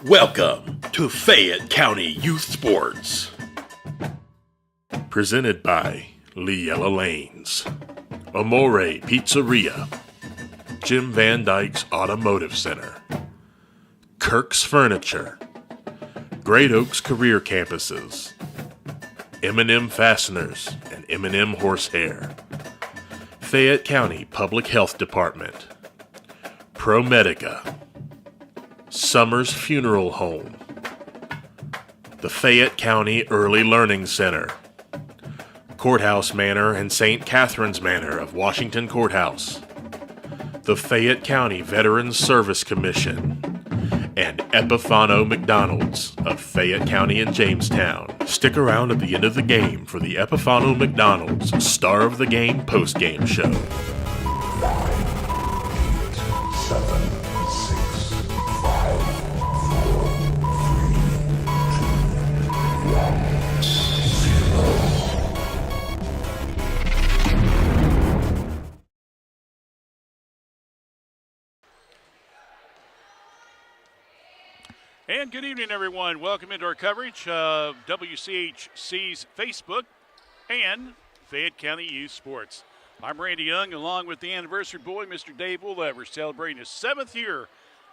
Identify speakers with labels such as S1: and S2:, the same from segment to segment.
S1: Welcome to Fayette County Youth Sports. Presented by Leella Lanes, Amore Pizzeria, Jim Van Dyke's Automotive Center, Kirk's Furniture, Great Oaks Career Campuses, M&M Fasteners and M&M Horsehair, Fayette County Public Health Department, ProMedica, Summers Funeral Home, the Fayette County Early Learning Center, Courthouse Manor and St. Catherine's Manor of Washington Courthouse, the Fayette County Veterans Service Commission, and Epifano McDonald's of Fayette County and Jamestown. Stick around at the end of the game for the Epifano McDonald's Star of the Game post-game show.
S2: 9, 8, 7, 6, 5, 4, 3, 2, 1, 0.
S3: And good evening, everyone. Welcome into our coverage of WCHC's Facebook and Fayette County Youth Sports. I'm Randy Young, along with the anniversary boy, Mr. Dave Woollever, celebrating his 7th year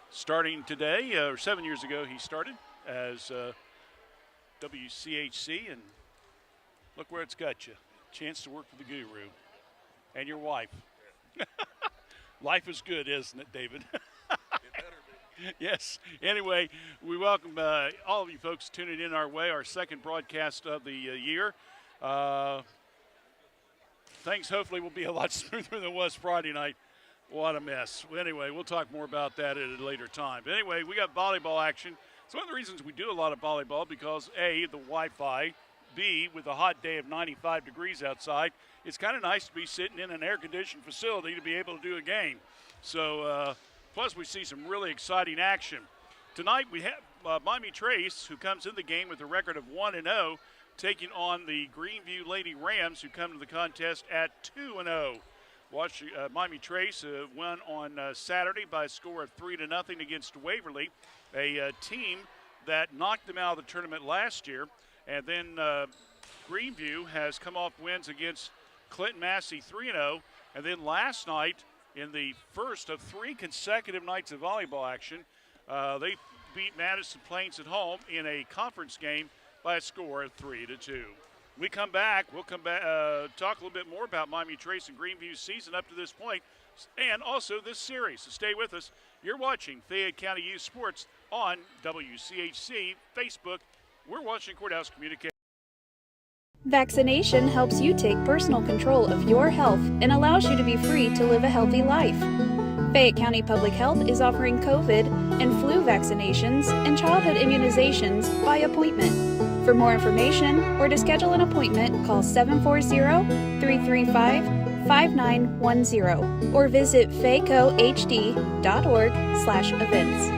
S3: starting today. 7 years ago, he started as WCHC, and look where it's got you. Chance to work for the guru and your wife. Life is good, isn't it, David? Yes. Anyway, we welcome all of you folks tuning in our way, our second broadcast of the year. Things hopefully will be a lot smoother than it was Friday night. What a mess. Well, anyway, we'll talk more about that at a later time. But anyway, we got volleyball action. It's one of the reasons we do a lot of volleyball because, A, the Wi-Fi, B, with a hot day of 95 degrees outside, it's kind of nice to be sitting in an air-conditioned facility to be able to do a game. So, plus, we see some really exciting action. Tonight, we have Miami Trace, who comes in the game with a record of 1-0, taking on the Greenview Lady Rams, who come to the contest at 2-0. Watch Miami Trace won on Saturday by a score of 3-0 against Waverly, a team that knocked them out of the tournament last year. And then Greenview has come off wins against Clinton Massey 3-0. And then last night, in the first of 3 consecutive nights of volleyball action, they beat Madison Plains at home in a conference game by a score of 3-2. We'll come back, talk a little bit more about Miami Trace and Greenview's season up to this point, and also this series. So stay with us. You're watching Fayette County Youth Sports on WCHC Facebook. We're watching Courthouse Communications.
S4: Vaccination helps you take personal control of your health and allows you to be free to live a healthy life. Fayette County Public Health is offering COVID and flu vaccinations and childhood immunizations by appointment. For more information or to schedule an appointment, call 740-335-5910 or visit faycohd.org/events.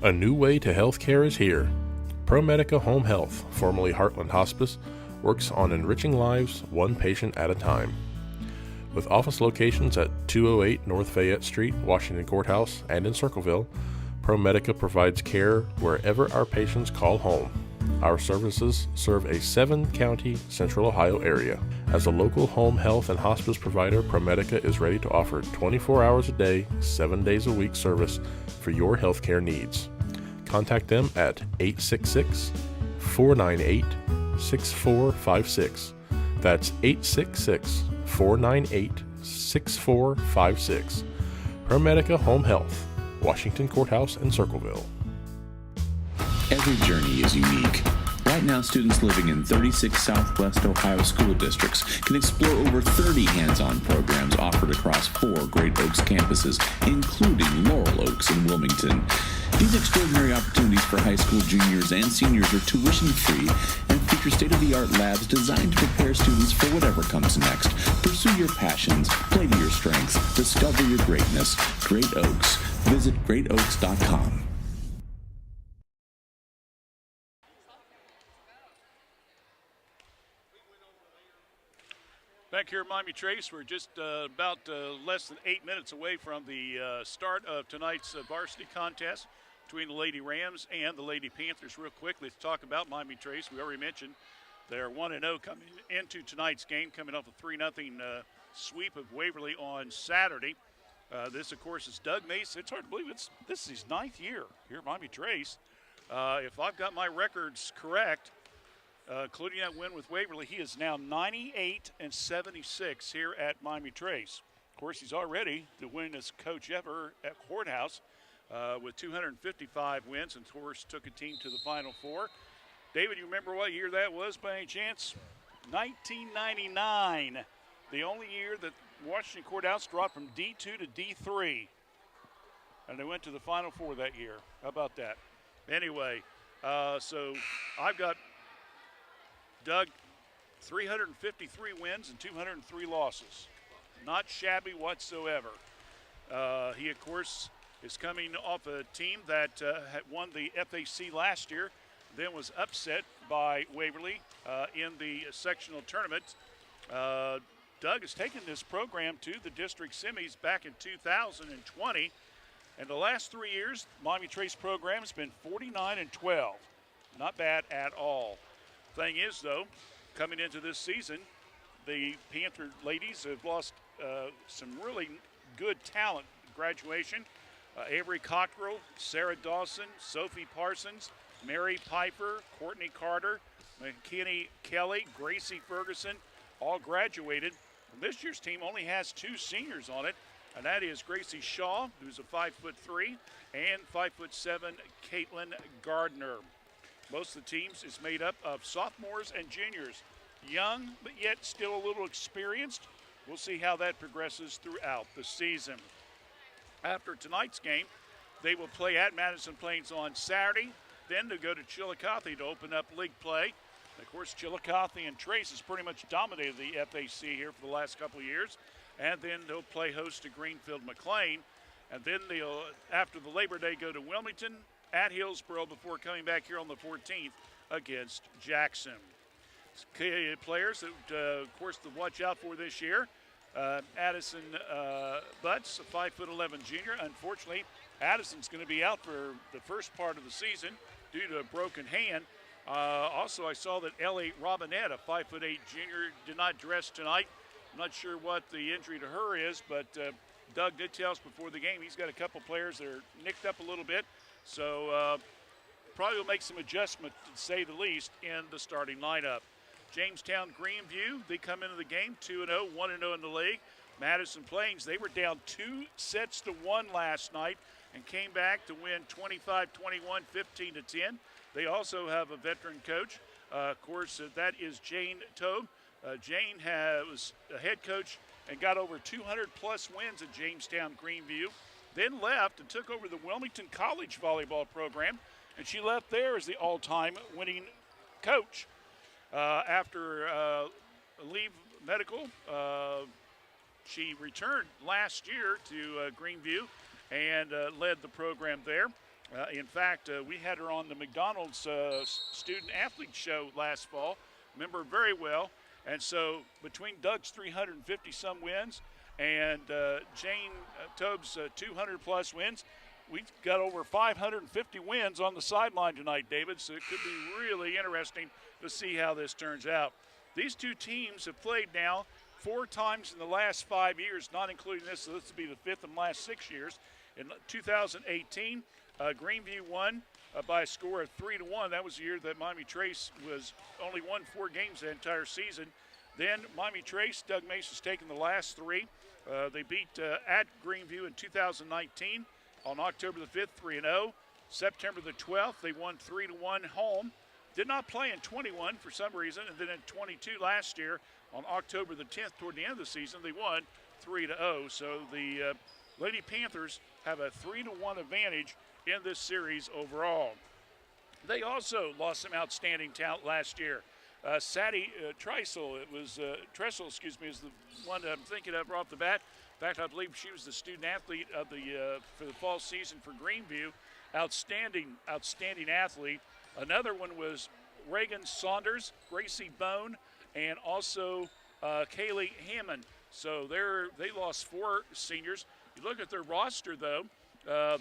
S5: A new way to healthcare is here. ProMedica Home Health, formerly Heartland Hospice, works on enriching lives one patient at a time. With office locations at 208 North Fayette Street, Washington Courthouse, and in Circleville, ProMedica provides care wherever our patients call home. Our services serve a 7-county Central Ohio area. As a local home health and hospice provider, ProMedica is ready to offer 24 hours a day, 7 days a week service for your healthcare needs. Contact them at 866-498-6456. That's 866-498-6456. ProMedica Home Health, Washington Courthouse and Circleville.
S6: Every journey is unique. Right now, students living in 36 Southwest Ohio school districts can explore over 30 hands-on programs offered across 4 Great Oaks campuses, including Laurel Oaks and Wilmington. These extraordinary opportunities for high school juniors and seniors are tuition-free and feature state-of-the-art labs designed to prepare students for whatever comes next. Pursue your passions, play to your strengths, discover your greatness. Great Oaks. Visit greatoaks.com.
S3: Back here at Miami Trace, we're just about less than 8 minutes away from the start of tonight's varsity contest between the Lady Rams and the Lady Panthers. Real quick, let's talk about Miami Trace. We already mentioned they're 1-0 coming into tonight's game, coming off a 3-0 sweep of Waverly on Saturday. This, of course, is Doug Mason. It's hard to believe this is his 9th year here at Miami Trace. If I've got my records correct, including that win with Waverly, he is now 98-76 here at Miami Trace. Of course, he's already the winningest coach ever at Courthouse with 255 wins, and of course took a team to the Final Four. David, you remember what year that was by any chance? 1999, the only year that Washington Courthouse dropped from D2 to D3, and they went to the Final Four that year. How about that? Anyway, so I've got Doug, 353 wins and 203 losses. Not shabby whatsoever. He, of course, is coming off a team that had won the FAC last year, then was upset by Waverly in the sectional tournament. Doug has taken this program to the district semis back in 2020. And the last 3 years, Miami Trace program has been 49-12. Not bad at all. Thing is, though, coming into this season, the Panther ladies have lost some really good talent. Graduation, Avery Cockrell, Sarah Dawson, Sophie Parsons, Mary Piper, Courtney Carter, McKinney Kelly, Gracie Ferguson, all graduated. And this year's team only has 2 seniors on it, and that is Gracie Shaw, who's a 5'3", and 5'7", Caitlin Gardner. Most of the teams is made up of sophomores and juniors. Young, but yet still a little experienced. We'll see how that progresses throughout the season. After tonight's game, they will play at Madison Plains on Saturday. Then they'll go to Chillicothe to open up league play. Of course, Chillicothe and Trace has pretty much dominated the FAC here for the last couple of years. And then they'll play host to Greenfield McLean. And then they'll, after the Labor Day, go to Wilmington, at Hillsboro, before coming back here on the 14th against Jackson. Players that, of course, to watch out for this year. Addison Butts, a 5'11" junior. Unfortunately, Addison's going to be out for the first part of the season due to a broken hand. Also, I saw that Ellie Robinette, a 5'8" junior, did not dress tonight. I'm not sure what the injury to her is, but Doug did tell us before the game he's got a couple players that are nicked up a little bit. So probably will make some adjustment, to say the least, in the starting lineup. Jamestown Greenview, they come into the game 2-0, 1-0 in the league. Madison Plains, they were down 2-1 last night and came back to win 25-21, 15-10. They also have a veteran coach. Of course, that is Jane Tobe. Jane was a head coach and got over 200-plus wins at Jamestown Greenview. Then left and took over the Wilmington College volleyball program, and she left there as the all-time winning coach. After leave medical, she returned last year to Greenview and led the program there. In fact, we had her on the McDonald's student-athlete show last fall. Remember her very well. And so between Doug's 350-some wins and Jane Tobe's 200-plus wins, we've got over 550 wins on the sideline tonight, David, so it could be really interesting to see how this turns out. These two teams have played now 4 times in the last 5 years, not including this, so this will be the 5th and last 6 years. In 2018, Greenview won by a score of 3-1. That was the year that Miami Trace was only won 4 games the entire season. Then Miami Trace, Doug Mason's taken the last 3. They beat at Greenview in 2019 on October the 5th, 3-0. September the 12th, they won 3-1 home. Did not play in 21 for some reason, and then in 22 last year on October the 10th, toward the end of the season, they won 3-0. So the Lady Panthers have a 3-1 advantage in this series overall. They also lost some outstanding talent last year. Sadie Tressel, is the one that I'm thinking of right off the bat. In fact, I believe she was the student athlete of the for the fall season for Greenview. Outstanding athlete. Another one was Reagan Saunders, Gracie Bone, and also Kaylee Hammond. So they lost 4 seniors. You look at their roster, though,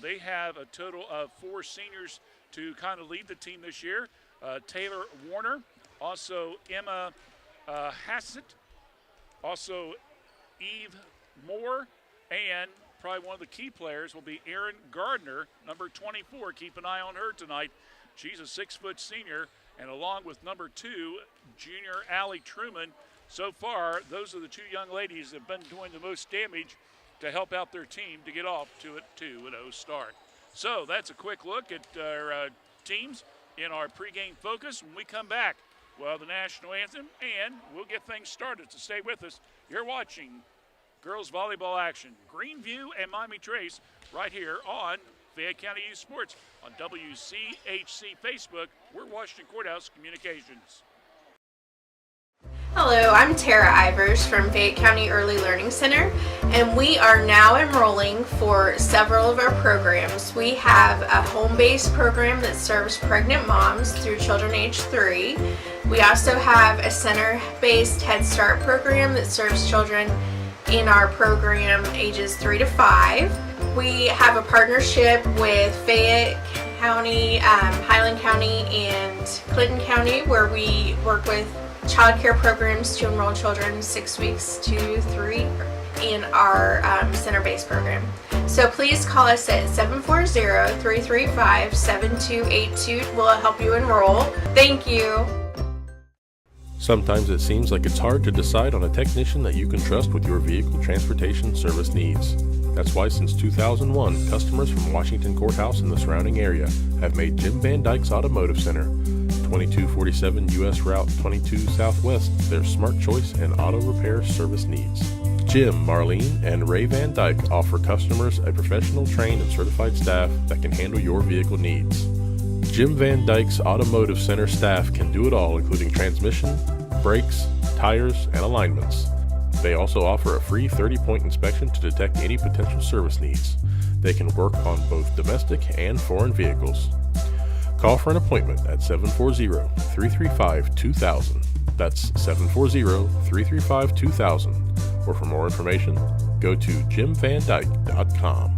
S3: they have a total of 4 seniors to kind of lead the team this year. Taylor Warner, also Emma Hassett, also Eve Moore, and probably one of the key players will be Erin Gardner, number 24. Keep an eye on her tonight. She's a 6-foot senior, and along with number 2, junior Allie Truman. So far, those are the 2 young ladies that have been doing the most damage to help out their team to get off to a 2-0 start. So that's a quick look at our teams in our pregame focus. When we come back, well, the national anthem, and we'll get things started. So stay with us. You're watching girls volleyball action, Greenview and Miami Trace, right here on Fayette County Youth Sports on WCHC Facebook. We're Washington Courthouse Communications.
S7: Hello, I'm Tara Ivers from Fayette County Early Learning Center, and we are now enrolling for several of our programs. We have a home-based program that serves pregnant moms through children age 3. We also have a center-based Head Start program that serves children in our program ages 3 to 5. We have a partnership with Fayette County, Highland County, and Clinton County, where we work with child care programs to enroll children 6 weeks to 3 in our center-based program. So please call us at 740-335-7282. We'll help you enroll. Thank you.
S5: Sometimes it seems like it's hard to decide on a technician that you can trust with your vehicle transportation service needs. That's why since 2001, customers from Washington Courthouse and the surrounding area have made Jim Van Dyke's Automotive Center, 2247 U.S. Route 22 Southwest, their smart choice in auto repair service needs. Jim, Marlene, and Ray Van Dyke offer customers a professional, trained, and certified staff that can handle your vehicle needs. Jim Van Dyke's Automotive Center staff can do it all, including transmission, brakes, tires, and alignments. They also offer a free 30-point inspection to detect any potential service needs. They can work on both domestic and foreign vehicles. Call for an appointment at 740-335-2000. That's 740-335-2000. Or for more information, go to jimvandyke.com.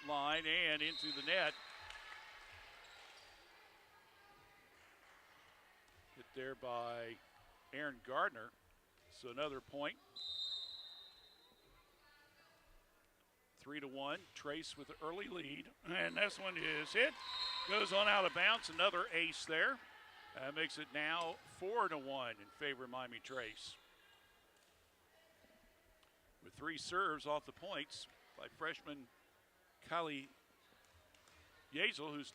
S3: line and into the net. Hit there by Aaron Gardner. So another point. 3-1. Trace with the early lead. And this one is hit. Goes on out of bounds. Another ace there. Makes it now 4-1 in favor of Miami Trace. With 3 serves off the points by freshman Kylie Yazel, who's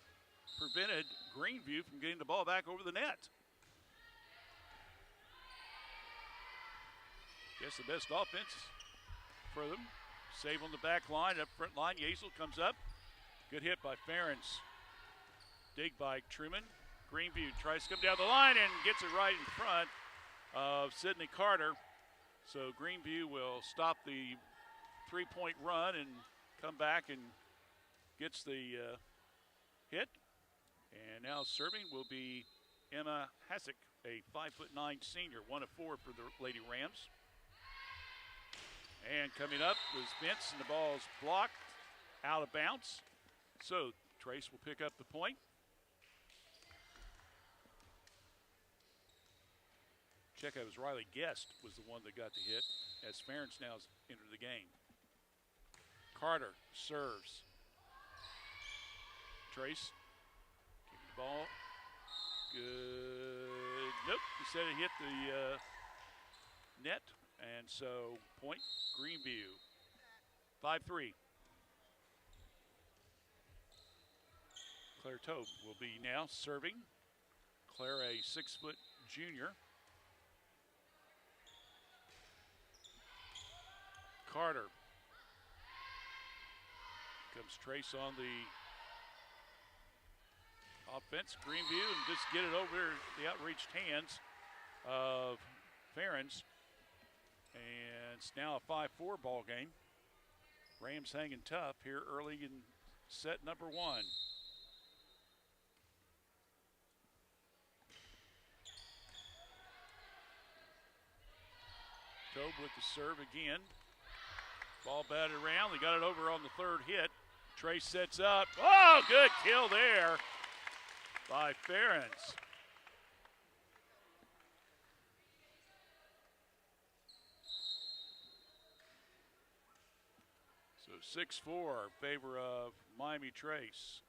S3: prevented Greenview from getting the ball back over the net. Guess the best offense for them. Save on the back line, up front line. Yazel comes up. Good hit by Ferens. Dig by Truman. Greenview tries to come down the line and gets it right in front of Sydney Carter. So Greenview will stop the 3-point run and come back and gets the hit. And now serving will be Emma Hasek, a 5'9" senior, 1 of 4 for the Lady Rams. And coming up was Vince, and the ball is blocked out of bounds. So Trace will pick up the point. Check out, it was Riley Guest was the one that got the hit, as Ferentz now has entered the game. Carter serves. Trace, kicking the ball. Good. Nope, he said it hit the net, and so point Greenview. 5-3. Claire Tobe will be now serving. Claire, a 6-foot junior. Carter. Comes Trace on the offense. Greenview, and just get it over the outreached hands of Ferens. And it's now a 5-4 ball game. Rams hanging tough here early in set number 1. Tobe with the serve again. Ball batted around. They got it over on the 3rd hit. Trace sets up. Oh, good kill there by Ferens. So 6-4 in favor of Miami Trace.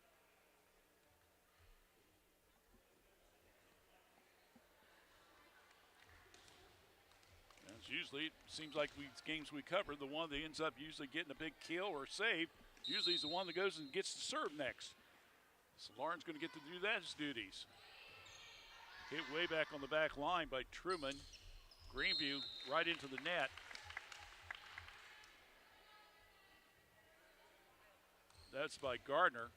S3: Usually, it seems like these games we cover, the one that ends up usually getting a big kill or save, usually is the one that goes and gets to serve next. So Lauren's going to get to do that as duties. Hit way back on the back line by Truman. Greenview right into the net. That's by Gardner.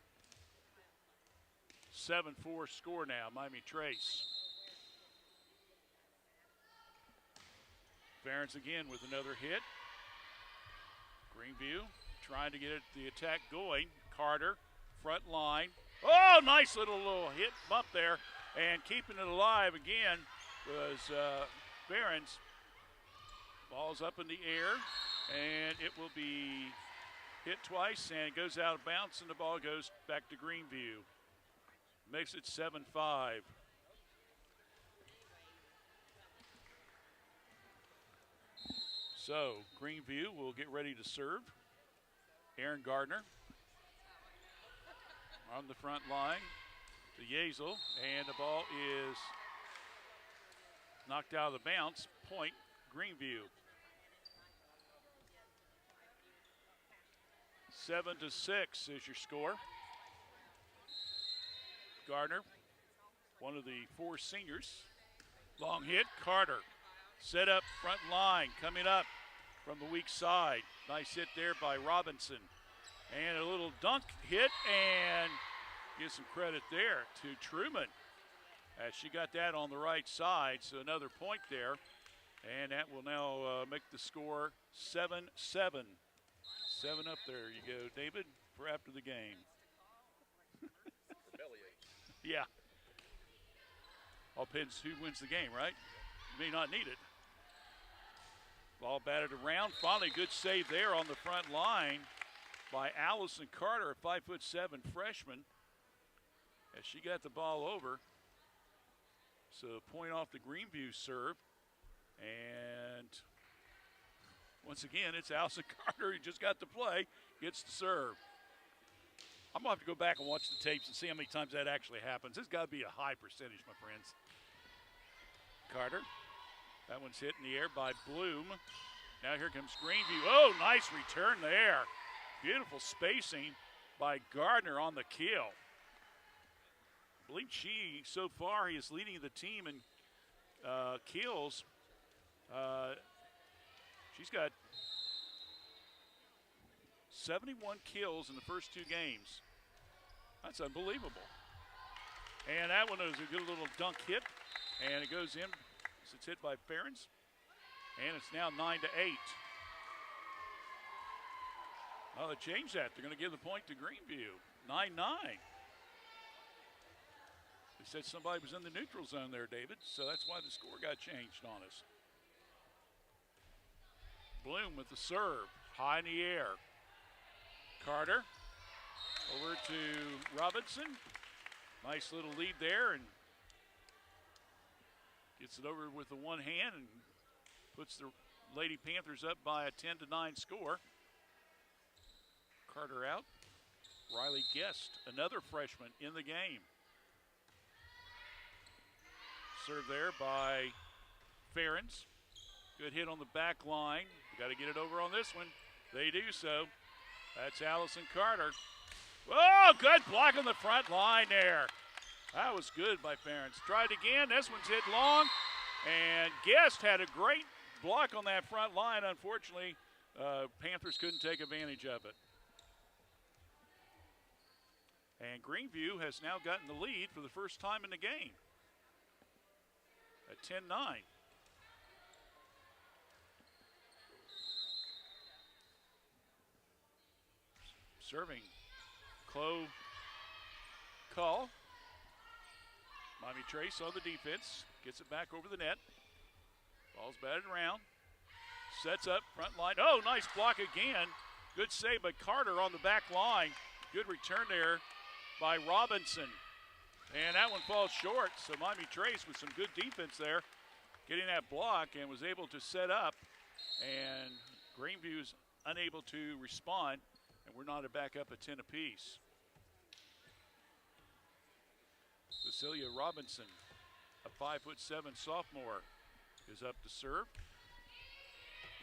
S3: 7-4 score now, Miami Trace. Ferentz again with another hit. Greenview trying to get the attack going. Carter, front line. Oh, nice little hit bump there. And keeping it alive again was Ferentz. Ball's up in the air, and it will be hit twice, and it goes out of bounds, and the ball goes back to Greenview. Makes it 7-5. So Greenview will get ready to serve. Aaron Gardner on the front line to Yazel, and the ball is knocked out of the bounce. Point Greenview. 7-6 is your score. Gardner, one of the 4 seniors. Long hit, Carter. Set up front line, coming up from the weak side. Nice hit there by Robinson. And a little dunk hit, and give some credit there to Truman as she got that on the right side. So another point there. And that will now make the score 7-7. 7 up there you go, David, for after the game. Yeah. All depends who wins the game, right? You may not need it. Ball batted around. Finally, good save there on the front line by Allison Carter, a 5'7" freshman, as she got the ball over. So point off the Greenview serve. And once again, it's Allison Carter who just got to play, gets the serve. I'm going to have to go back and watch the tapes and see how many times that actually happens. This has got to be a high percentage, my friends. Carter. That one's hit in the air by Bloom. Now here comes Greenview. Oh, nice return there. Beautiful spacing by Gardner on the kill. I believe so far, he is leading the team in kills. She's got 71 kills in the first 2 games. That's unbelievable. And that one was a good little dunk hit, and it goes in. It's hit by Ferens, and it's now 9-8. Oh, they changed that. They're going to give the point to Greenview. 9-9. They said somebody was in the neutral zone there, David, so that's why the score got changed on us. Bloom with the serve, high in the air. Carter over to Robinson. Nice little lead there, and gets it over with the one hand and puts the Lady Panthers up by a 10-9 score. Carter out. Riley Guest, another freshman in the game. Served there by Ferens. Good hit on the back line. Got to get it over on this one. They do so. That's Allison Carter. Oh, good block on the front line there. That was good by Ferens. Tried again. This one's hit long. And Guest had a great block on that front line. Unfortunately, Panthers couldn't take advantage of it. And Greenview has now gotten the lead for the first time in the game at 10-9. Serving, Chloe Call. Miami Trace on the defense. Gets it back over the net. Ball's batted around. Sets up, front line. Oh, nice block again. Good save by Carter on the back line. Good return there by Robinson. And that one falls short. So Miami Trace with some good defense there, getting that block and was able to set up. And Greenview's unable to respond. And we're not back up at 10 apiece. Cecilia Robinson, a 5'7" sophomore, is up to serve.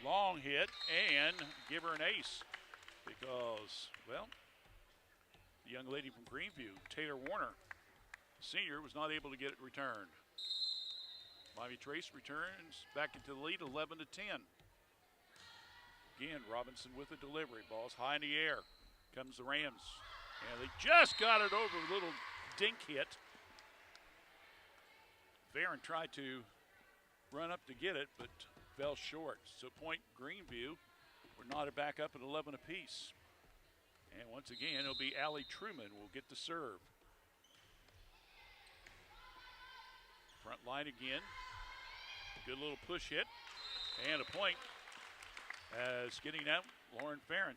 S3: Long hit and give her an ace because, well, the young lady from Greenview, Taylor Warner, senior, was not able to get it returned. Miami Trace returns back into the lead, 11-10. Again, Robinson with the delivery. Ball's high in the air. Comes the Rams. And they just got it over a little dink hit. Farron tried to run up to get it, but fell short. So point Greenview. We're knotted back up at 11 apiece. And once again, it'll be Allie Truman will get the serve. Front line again. Good little push hit. And a point as getting out, Lauren Farron.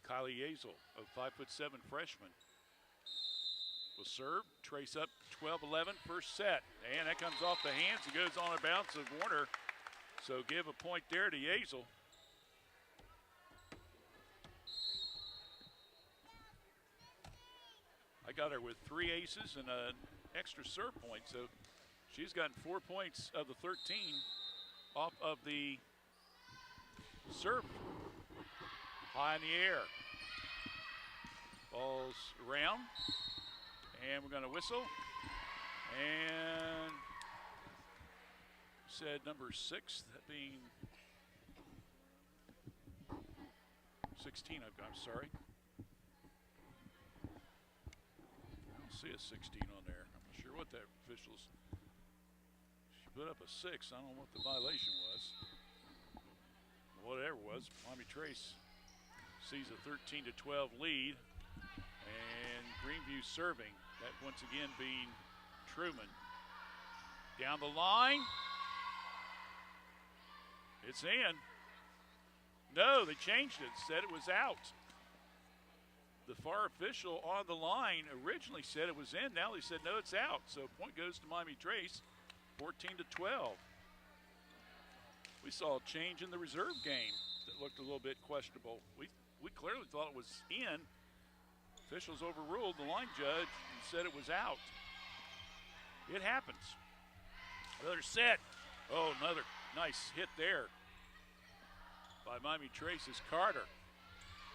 S3: Kylie Yazel, a 5'7" freshman, will serve. Trace up 12-11, first set. And that comes off the hands and goes on a bounce of Warner. So give a point there to Yazel. I got her with 3 aces and an extra serve point, so she's gotten 4 points of the 13 off of the serve. High in the air. Ball's around, and we're going to whistle. And said number 6, that being 16, I'm sorry. See a 16 on there. I'm not sure what that official's. She put up a 6. I don't know what the violation was. Whatever it was, Miami Trace sees a 13-12 lead, and Greenview serving. That once again being Truman. Down the line. It's in. No, they changed it. Said it was out. The FAR official on the line originally said it was in. Now they said, no, it's out. So point goes to Miami Trace, 14-12. We saw a change in the reserve game that looked a little bit questionable. We clearly thought it was in. Officials overruled the line judge and said it was out. It happens. Another set. Oh, another nice hit there by Miami Trace's Carter.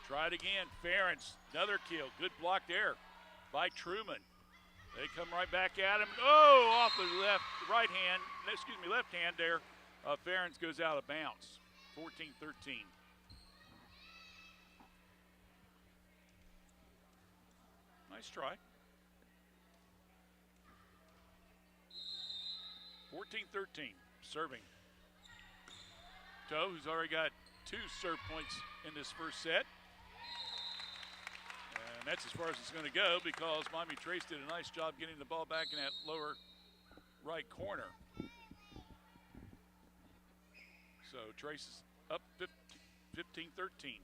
S3: Try it again. Ferentz, another kill. Good block there by Truman. They come right back at him. Oh, off the left hand there. Ferentz goes out of bounds. 14-13. Nice try. 14-13. Serving. Toe, who's already got 2 serve points in this first set. And that's as far as it's going to go because Miami Trace did a nice job getting the ball back in that lower right corner. So Trace is up 15-13.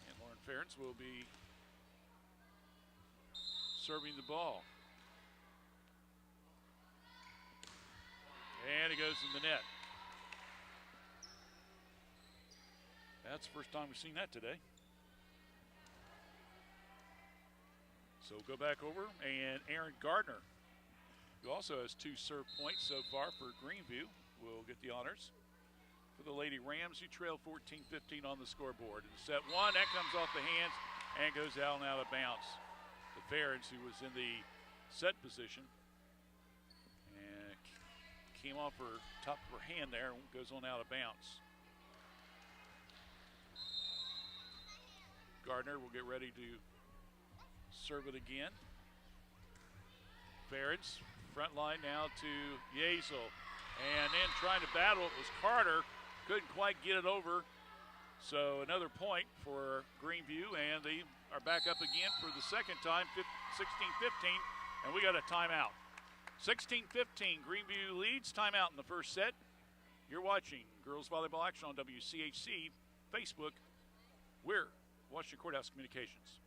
S3: And Lauren Ferentz will be serving the ball. And it goes in the net. That's the first time we've seen that today. So we'll go back over, and Aaron Gardner, who also has 2 serve points so far for Greenview, will get the honors for the Lady Rams, who trail 14-15 on the scoreboard. And set 1, that comes off the hands and goes out and out of bounds. The Ferentz, who was in the set position, and came off her top of her hand there and goes on out of bounds. Gardner will get ready to serve it again. Ferentz, front line now to Yezel. And then trying to battle it was Carter. Couldn't quite get it over. So another point for Greenview, and they are back up again for the second time, 16-15, and we got a timeout. 16-15, Greenview leads, timeout in the first set. You're watching girls volleyball action on WCHC, Facebook. We're Washington Courthouse Communications.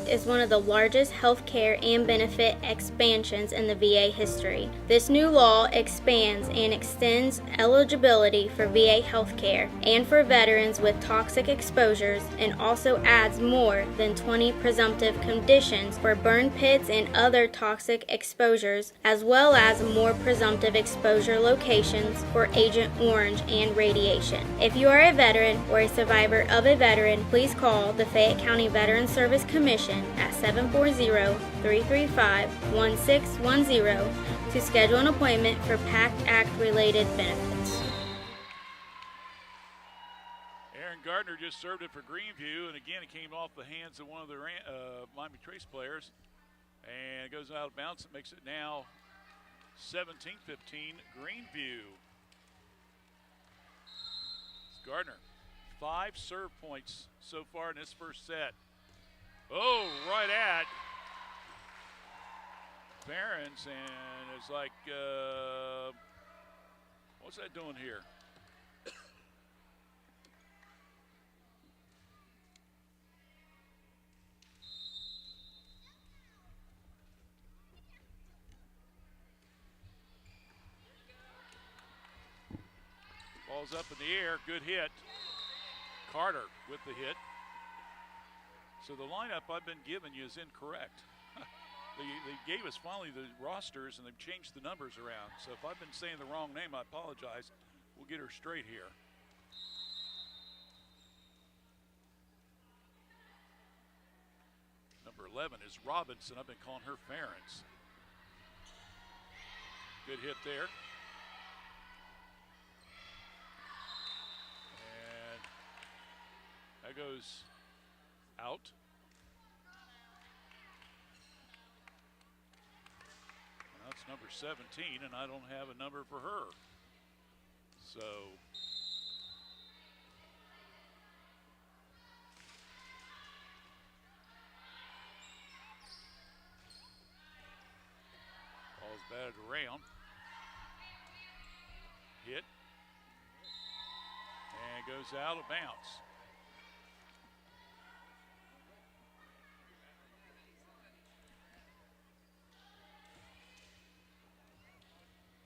S8: Is one of the largest healthcare and benefit expansions in the VA history. This new law expands and extends eligibility for VA healthcare and for veterans with toxic exposures, and also adds more than 20 presumptive conditions for burn pits and other toxic exposures, as well as more presumptive exposure locations for Agent Orange and radiation. If you are a veteran or a survivor of a veteran, please call the Fayette County Veterans Service Commission at 740-335-1610 to schedule an appointment for PACT Act related benefits.
S3: Aaron Gardner just served it for Greenview, and again it came off the hands of one of the Miami Trace players, and it goes out of bounds. It makes it now 17-15 Greenview. It's Gardner, 5 serve points so far in this first set. Oh, right at Ferentz, and it's like, what's that doing here? Ball's up in the air, good hit. Carter with the hit. So the lineup I've been giving you is incorrect. They gave us finally the rosters, and they've changed the numbers around. So if I've been saying the wrong name, I apologize. We'll get her straight here. number 11 is Robinson. I've been calling her Ferentz. Good hit there. And that goes out. That's number 17, and I don't have a number for her. So ball's batted around. Hit. And goes out of bounds.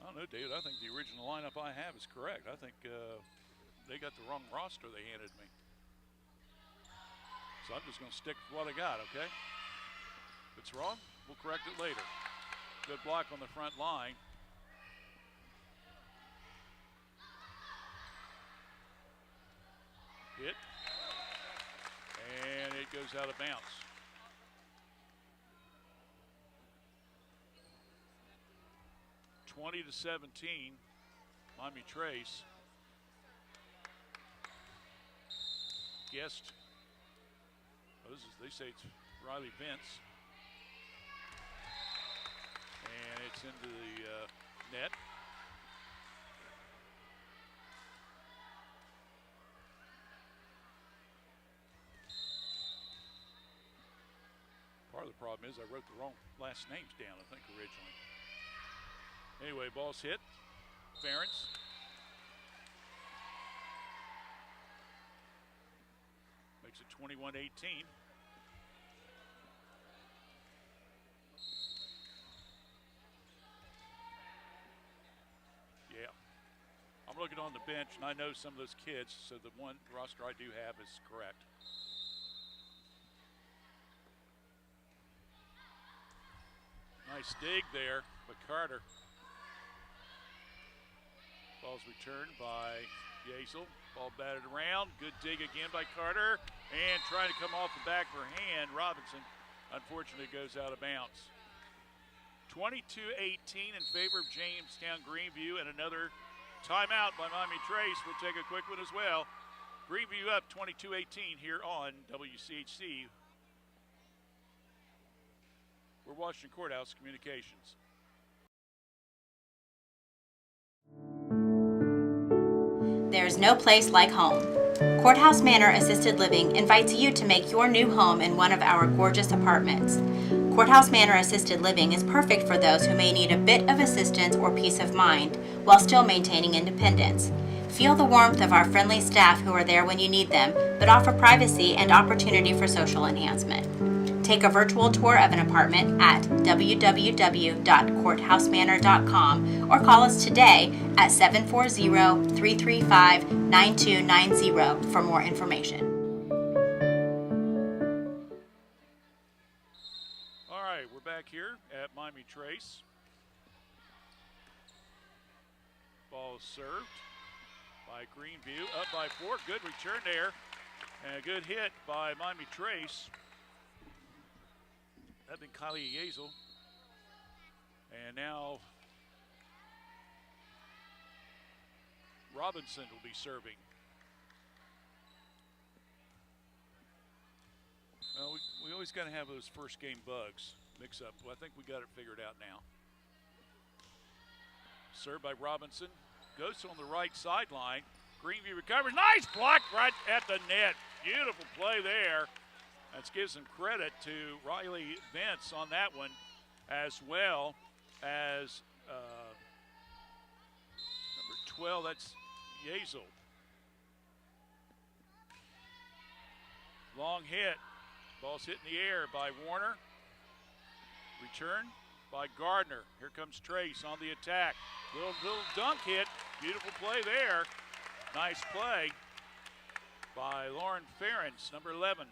S3: I don't know, David. I think the original lineup I have is correct. I think they got the wrong roster they handed me. So I'm just going to stick with what I got, okay? If it's wrong, we'll correct it later. Good block on the front line. Hit. And it goes out of bounds. (20-17), Miami Trace. Guest. They say it's Riley Vince. And it's into the net. Part of the problem is I wrote the wrong last names down, I think, originally. Anyway, ball's hit. Ferentz. Makes it 21-18. Yeah. I'm looking on the bench, and I know some of those kids, so the one roster I do have is correct. Nice dig there by Carter. Ball's returned by Yazel. Ball batted around. Good dig again by Carter. And trying to come off the back of her hand, Robinson unfortunately goes out of bounds. 22-18 in favor of Jamestown Greenview, and another timeout by Miami Trace. We'll take a quick one as well. Greenview up 22-18 here on WCHC. We're Washington Courthouse Communications.
S9: There's no place like home. Courthouse Manor Assisted Living invites you to make your new home in one of our gorgeous apartments. Courthouse Manor Assisted Living is perfect for those who may need a bit of assistance or peace of mind while still maintaining independence. Feel the warmth of our friendly staff who are there when you need them, but offer privacy and opportunity for social enhancement. Take a virtual tour of an apartment at www.courthousemanor.com or call us today at 740-335-9290 for more information.
S3: All right, we're back here at Miami Trace. Ball is served by Greenview, up by 4. Good return there, and a good hit by Miami Trace. That'd been Kylie Yazel. And now Robinson will be serving. Well, we always got to have those first game bugs mix up. Well, I think we got it figured out now. Served by Robinson. Goes on the right sideline. Greenview recovers. Nice block right at the net. Beautiful play there. That gives some credit to Riley Vince on that one, as well as number 12, that's Yazel. Long hit. Ball's hit in the air by Warner. Return by Gardner. Here comes Trace on the attack. Little dunk hit. Beautiful play there. Nice play by Lauren Ferentz, number 11.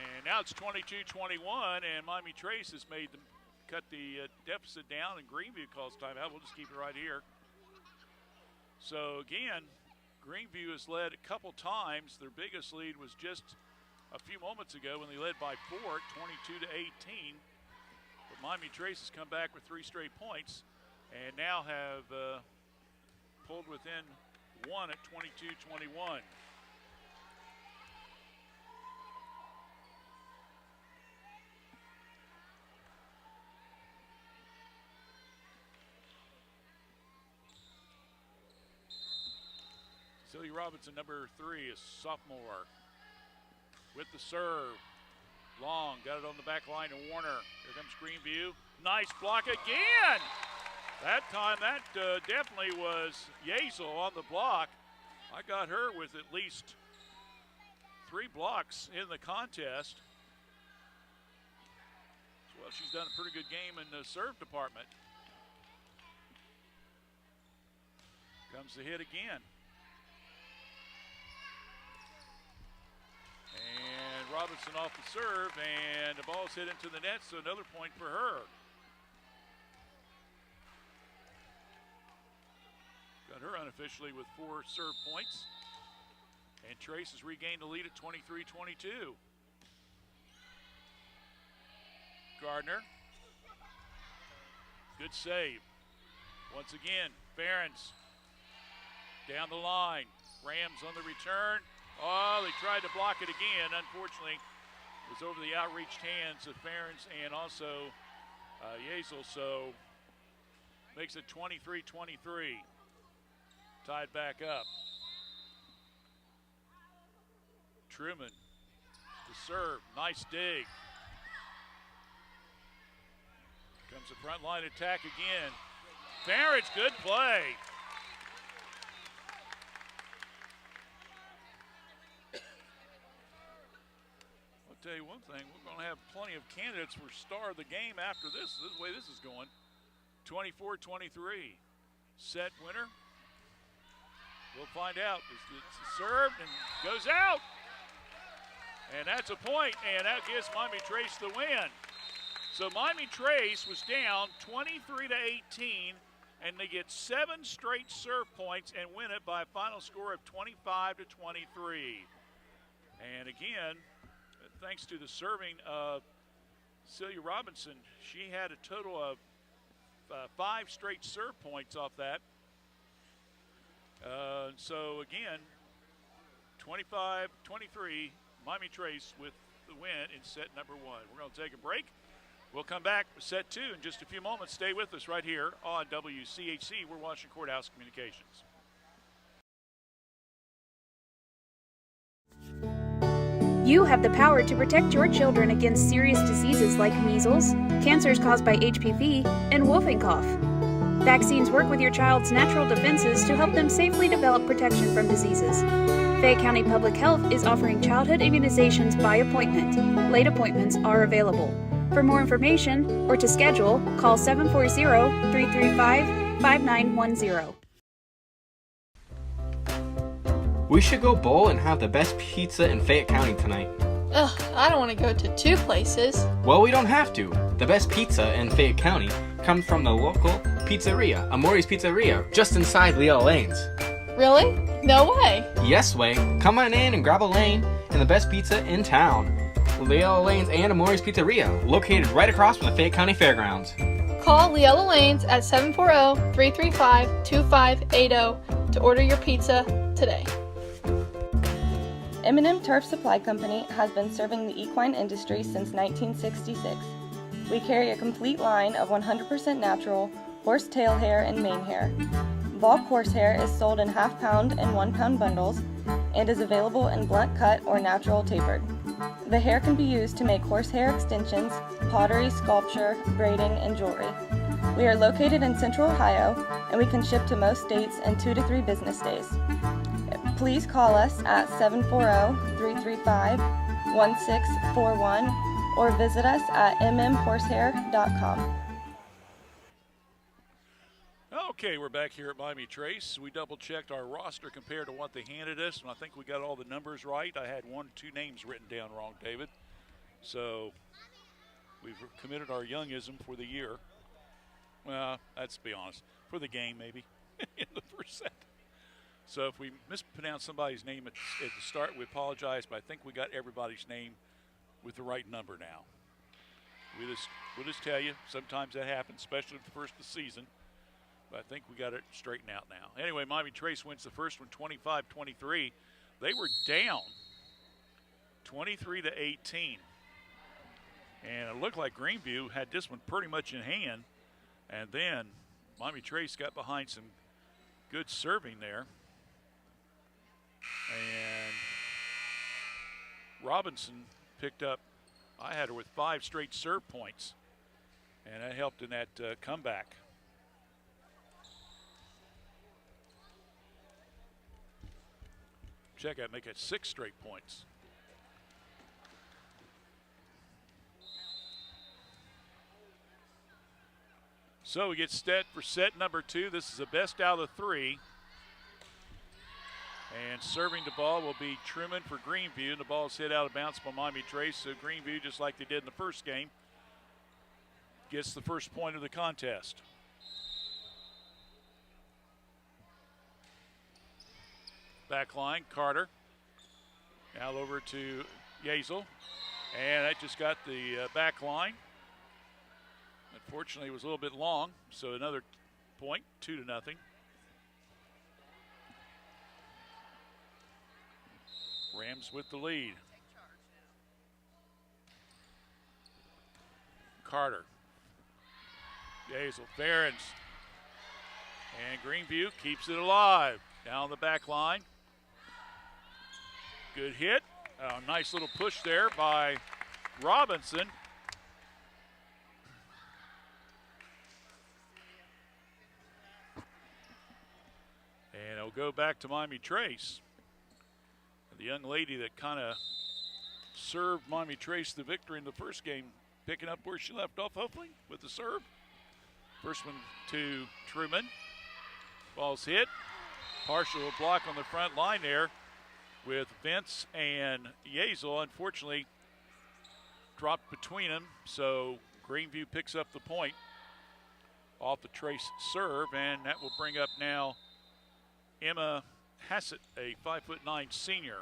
S3: And now it's 22-21, and Miami Trace has made them cut the deficit down, and Greenview calls timeout. We'll just keep it right here. So again, Greenview has led a couple times. Their biggest lead was just a few moments ago when they led by 4 at 22-18. But Miami Trace has come back with 3 straight points and now have pulled within 1 at 22-21. Cecilia Robinson, number 3, is sophomore. With the serve. Long, got it on the back line to Warner. Here comes Greenview. Nice block again! That time, that definitely was Yazel on the block. I got her with at least 3 blocks in the contest. Well, she's done a pretty good game in the serve department. Comes the hit again. And Robinson off the serve, and the ball's hit into the net, so another point for her. Got her unofficially with 4 serve points. And Trace has regained the lead at 23-22. Gardner. Good save. Once again, Ferens down the line. Rams on the return. Oh, they tried to block it again. Unfortunately, it was over the outreached hands of Ferens and also Yazel, so makes it 23-23. Tied back up. Truman to serve. Nice dig. Comes the front line attack again. Ferens, good play. Tell you one thing, we're going to have plenty of candidates for star of the game after this way this is going. 24-23. Set winner. We'll find out. It's served and goes out. And that's a point, and that gives Miami Trace the win. So Miami Trace was down 23-18, and they get 7 straight serve points and win it by a final score of 25-23. And again, thanks to the serving of Celia Robinson, she had a total of 5 straight serve points off that. So again, 25-23, Miami Trace with the win in set number 1. We're going to take a break. We'll come back with set 2 in just a few moments. Stay with us right here on WCHC. We're watching Courthouse Communications.
S4: You have the power to protect your children against serious diseases like measles, cancers caused by HPV, and whooping cough. Vaccines work with your child's natural defenses to help them safely develop protection from diseases. Fayette County Public Health is offering childhood immunizations by appointment. Late appointments are available. For more information or to schedule, call 740-335-5910.
S10: We should go bowl and have the best pizza in Fayette County tonight.
S11: Ugh, I don't want to go to 2 places.
S10: Well, we don't have to. The best pizza in Fayette County comes from the local pizzeria, Amori's Pizzeria, just inside Leo Lanes.
S11: Really? No way.
S10: Yes way. Come on in and grab a lane and the best pizza in town. Leo Lanes and Amori's Pizzeria, located right across from the Fayette County Fairgrounds.
S11: Call Leola Lanes at 740-335-2580 to order your pizza today.
S12: M&M Turf Supply Company has been serving the equine industry since 1966. We carry a complete line of 100% natural horse tail hair and mane hair. Bulk horsehair is sold in half-pound and 1-pound bundles and is available in blunt cut or natural tapered. The hair can be used to make horsehair extensions, pottery, sculpture, braiding, and jewelry. We are located in Central Ohio, and we can ship to most states in 2 to 3 business days. Please call us at 740-335-1641 or visit us at mmhorsehair.com.
S3: Okay, we're back here at Miami Trace. We double-checked our roster compared to what they handed us, and I think we got all the numbers right. I had 1 or 2 names written down wrong, David. So we've committed our youngism for the year. Well, let's be honest, for the game maybe in the first set. So if we mispronounce somebody's name at the start, we apologize, but I think we got everybody's name with the right number now. We'll just tell you, sometimes that happens, especially at the first of the season. But I think we got it straightened out now. Anyway, Miami Trace wins the first one 25-23. They were down 23-18. And it looked like Greenview had this one pretty much in hand. And then Miami Trace got behind some good serving there. And Robinson picked up, I had her with 5 straight serve points. And that helped in that comeback. Check out, make it 6 straight points. So we get set for set number 2. This is a best out of 3. And serving the ball will be Truman for Greenview. And the ball is hit out of bounds by Miami Trace. So Greenview, just like they did in the first game, gets the first point of the contest. Back line, Carter. Now over to Yazel. And that just got the back line. Unfortunately, it was a little bit long, so another point, 2-0. Rams with the lead. Carter. Yazel, Ferens. And Greenview keeps it alive. Down the back line. Good hit. A nice little push there by Robinson. And it'll go back to Miami Trace. The young lady that kind of served Miami Trace the victory in the first game, picking up where she left off, hopefully, with the serve. First one to Truman. Ball's hit. Partial block on the front line there with Vince and Yazel. Unfortunately, dropped between them, so Greenview picks up the point off the Trace serve, and that will bring up now Emma Hassett, a 5'9" senior.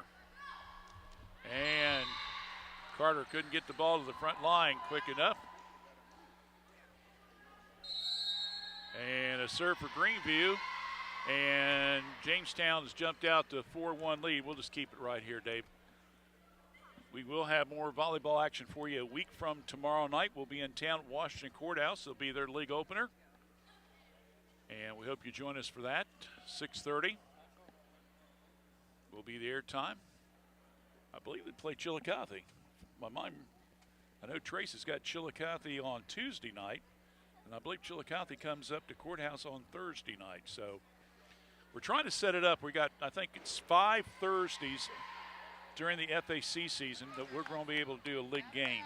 S3: And Carter couldn't get the ball to the front line quick enough. And a serve for Greenview. And Jamestown has jumped out to a 4-1 lead. We'll just keep it right here, Dave. We will have more volleyball action for you a week from tomorrow night. We'll be in town at Washington Courthouse. It'll be their league opener. And we hope you join us for that. 6:30 will be the airtime. I believe they play Chillicothe. My mind, I know Trace has got Chillicothe on Tuesday night, and I believe Chillicothe comes up to Courthouse on Thursday night. So we're trying to set it up. We got, I think it's 5 Thursdays during the FAC season that we're going to be able to do a league game.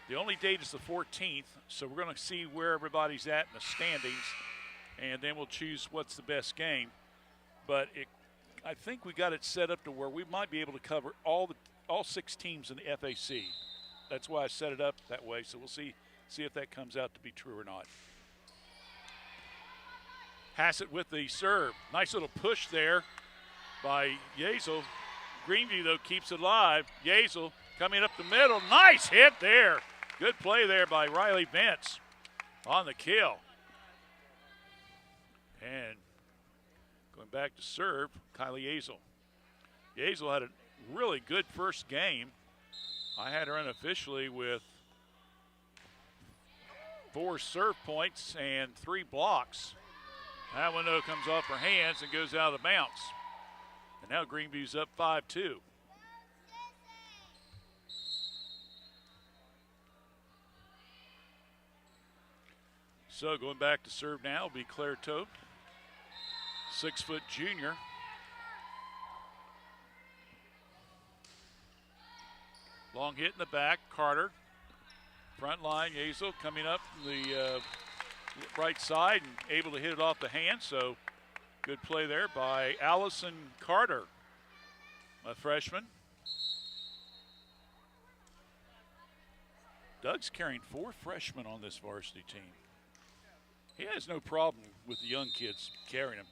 S3: The only date is the 14th, so we're going to see where everybody's at in the standings, and then we'll choose what's the best game. But I think we got it set up to where we might be able to cover all 6 teams in the FAC. That's why I set it up that way, so we'll see if that comes out to be true or not. Hassett with the serve. Nice little push there by Yazel. Greenview, though, keeps it alive. Yazel coming up the middle. Nice hit there. Good play there by Riley Vince on the kill. And going back to serve, Kylie Yazel. Yazel had a really good first game. I had her unofficially with 4 serve points and 3 blocks. That one, though, comes off her hands and goes out of the bounce. And now Greenview's up 5-2. So going back to serve now will be Claire Tote, 6-foot junior. Long hit in the back, Carter. Front line, Yazel coming up the right side and able to hit it off the hand. So good play there by Allison Carter, a freshman. Doug's carrying 4 freshmen on this varsity team. He has no problem with the young kids carrying him.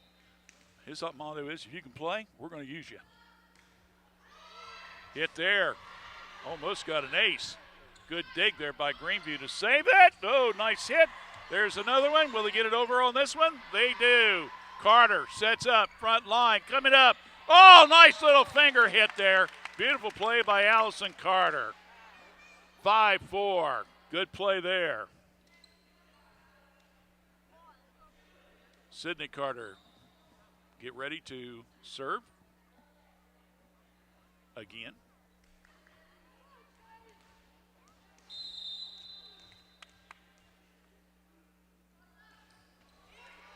S3: His motto is, if you can play, we're going to use you. Hit there. Almost got an ace. Good dig there by Greenview to save it. Oh, nice hit. There's another one. Will they get it over on this one? They do. Carter sets up, front line, coming up. Oh, nice little finger hit there. Beautiful play by Allison Carter. 5-4. Good play there. Sydney Carter, get ready to serve again.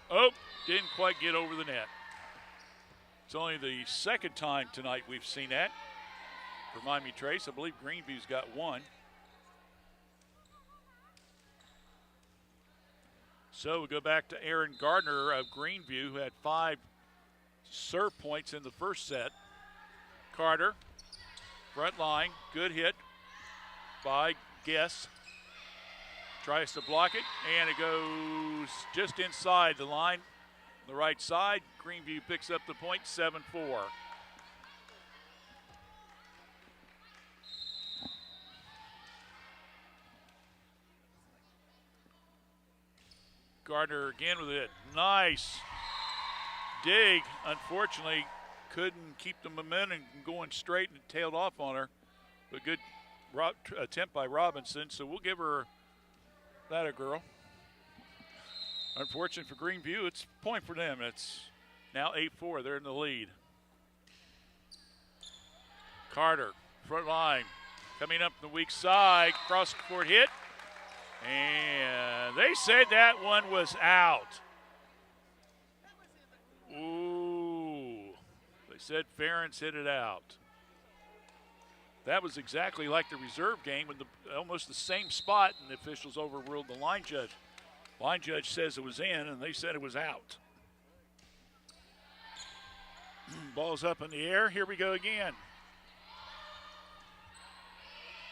S3: Oh, didn't quite get over the net. It's only the second time tonight we've seen that for Miami Trace. I believe Greenview's got one. So we go back to Aaron Gardner of Greenview, who had 5 serve points in the first set. Carter, front line, good hit by Guess. Tries to block it, and it goes just inside the line, the right side. Greenview picks up the point, 7-4. Gardner again with it. Nice dig. Unfortunately, couldn't keep the momentum going straight and tailed off on her. But good attempt by Robinson, so we'll give her that a girl. Unfortunate for Greenview, it's a point for them. It's now 8-4. They're in the lead. Carter, front line, coming up the weak side, cross-court hit. And they said that one was out. Ooh. They said Ferentz hit it out. That was exactly like the reserve game with almost the same spot, and the officials overruled the line judge. Line judge says it was in, and they said it was out. Ball's up in the air. Here we go again.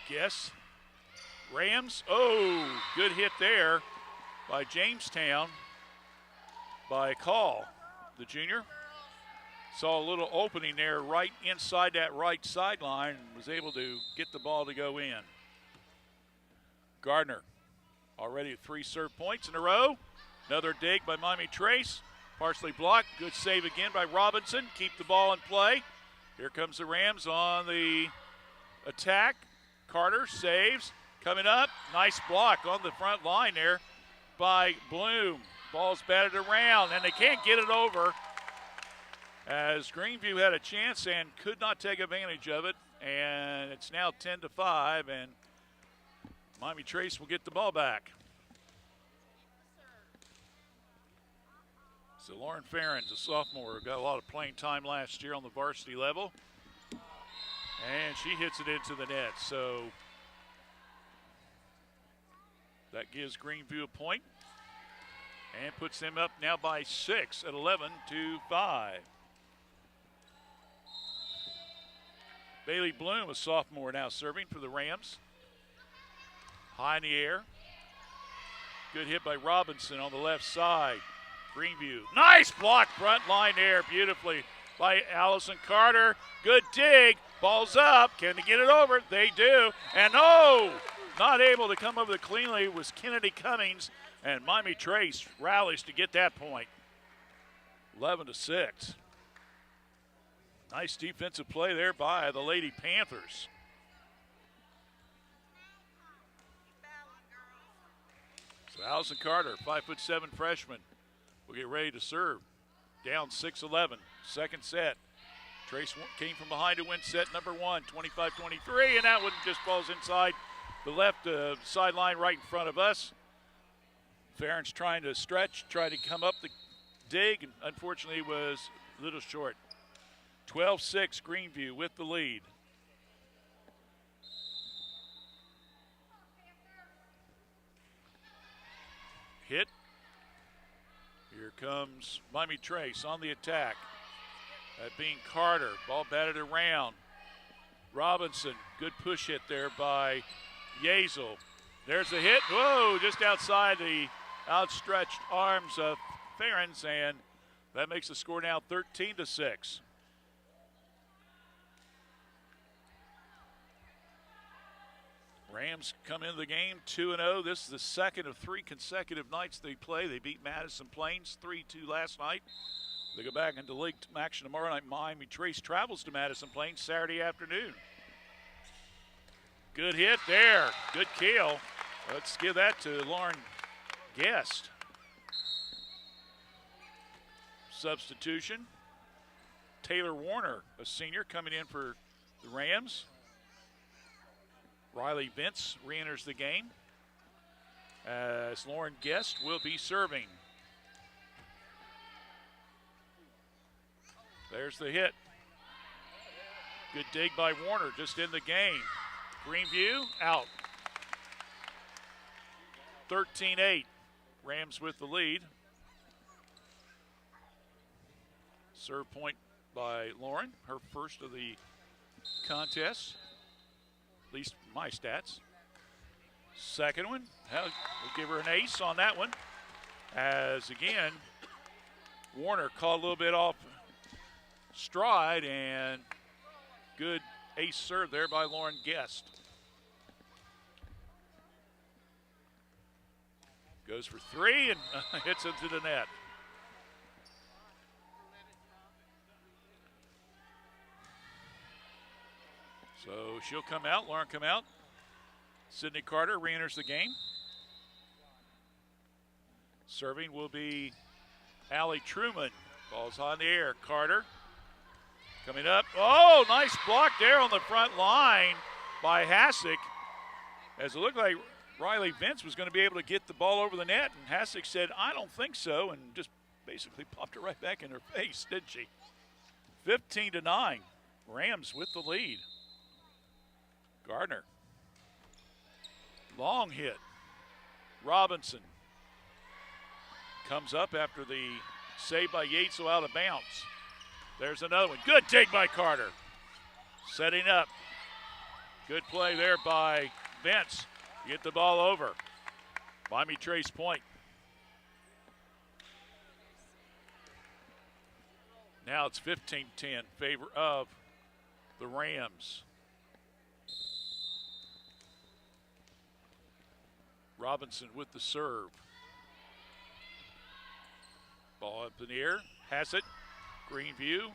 S3: Guess. Rams. Oh, good hit there by Jamestown by Call, the junior. Saw a little opening there right inside that right sideline and was able to get the ball to go in. Gardner already 3 serve points in a row. Another dig by Miami Trace. Partially blocked. Good save again by Robinson. Keep the ball in play. Here comes the Rams on the attack. Carter saves. Coming up, nice block on the front line there by Bloom. Ball's batted around, and they can't get it over as Greenview had a chance and could not take advantage of it. And it's now 10-5, and Miami Trace will get the ball back. So Lauren Ferentz, a sophomore, got a lot of playing time last year on the varsity level. And she hits it into the net. So that gives Greenview a point and puts them up now by 6 at 11-5. Bailey Bloom, a sophomore, now serving for the Rams. High in the air. Good hit by Robinson on the left side. Greenview. Nice block front line there beautifully by Allison Carter. Good dig. Ball's up. Can they get it over? They do. And no! Not able to come over cleanly was Kennedy Cummings, and Miami Trace rallies to get that point. 11-6. Nice defensive play there by the Lady Panthers. So Allison Carter, 5'7" freshman, will get ready to serve. Down 6-11, second set. Trace came from behind to win set number 1, 25-23, and that one just falls inside the left sideline right in front of us. Ferentz trying to stretch, trying to come up the dig, and unfortunately was a little short. 12-6 Greenview with the lead. Hit. Here comes Miami Trace on the attack. That being Carter. Ball batted around. Robinson, good push hit there by Yazel. There's the hit. Whoa, just outside the outstretched arms of Ferentz, and That makes the score now 13-6. Rams come into the game 2-0. This is the second of 3 consecutive nights they play. They beat Madison Plains 3-2 last night. They go back into league action tomorrow night. Miami Trace travels to Madison Plains Saturday afternoon. Good hit there. Good kill. Let's give that to Lauren Guest. Substitution. Taylor Warner, a senior, coming in for the Rams. Riley Vince re-enters the game as Lauren Guest will be serving. There's the hit. Good dig by Warner, just in the game. Greenview out. 13-8. Rams with the lead. Serve point by Lauren, her first of the contest. At least my stats. Second one, we'll give her an ace on that one. As again, Warner caught a little bit off stride, and good ace serve there by Lauren Guest. Goes for 3 and hits into the net. So she'll come out, Lauren come out. Sydney Carter re-enters the game. Serving will be Allie Truman. Ball's high in the air. Carter coming up. Oh, nice block there on the front line by Hassick. As it looked like Riley Vince was going to be able to get the ball over the net, and Hassick said, I don't think so, and just basically popped it right back in her face, didn't she? 15-9. Rams with the lead. Gardner. Long hit. Robinson comes up after the save by Yates, so out of bounds. There's another one. Good take by Carter. Setting up. Good play there by Vince. Get the ball over. Miami Trace point. Now it's 15-10 in favor of the Rams. Robinson with the serve. Ball up in the air. Has it. Greenview.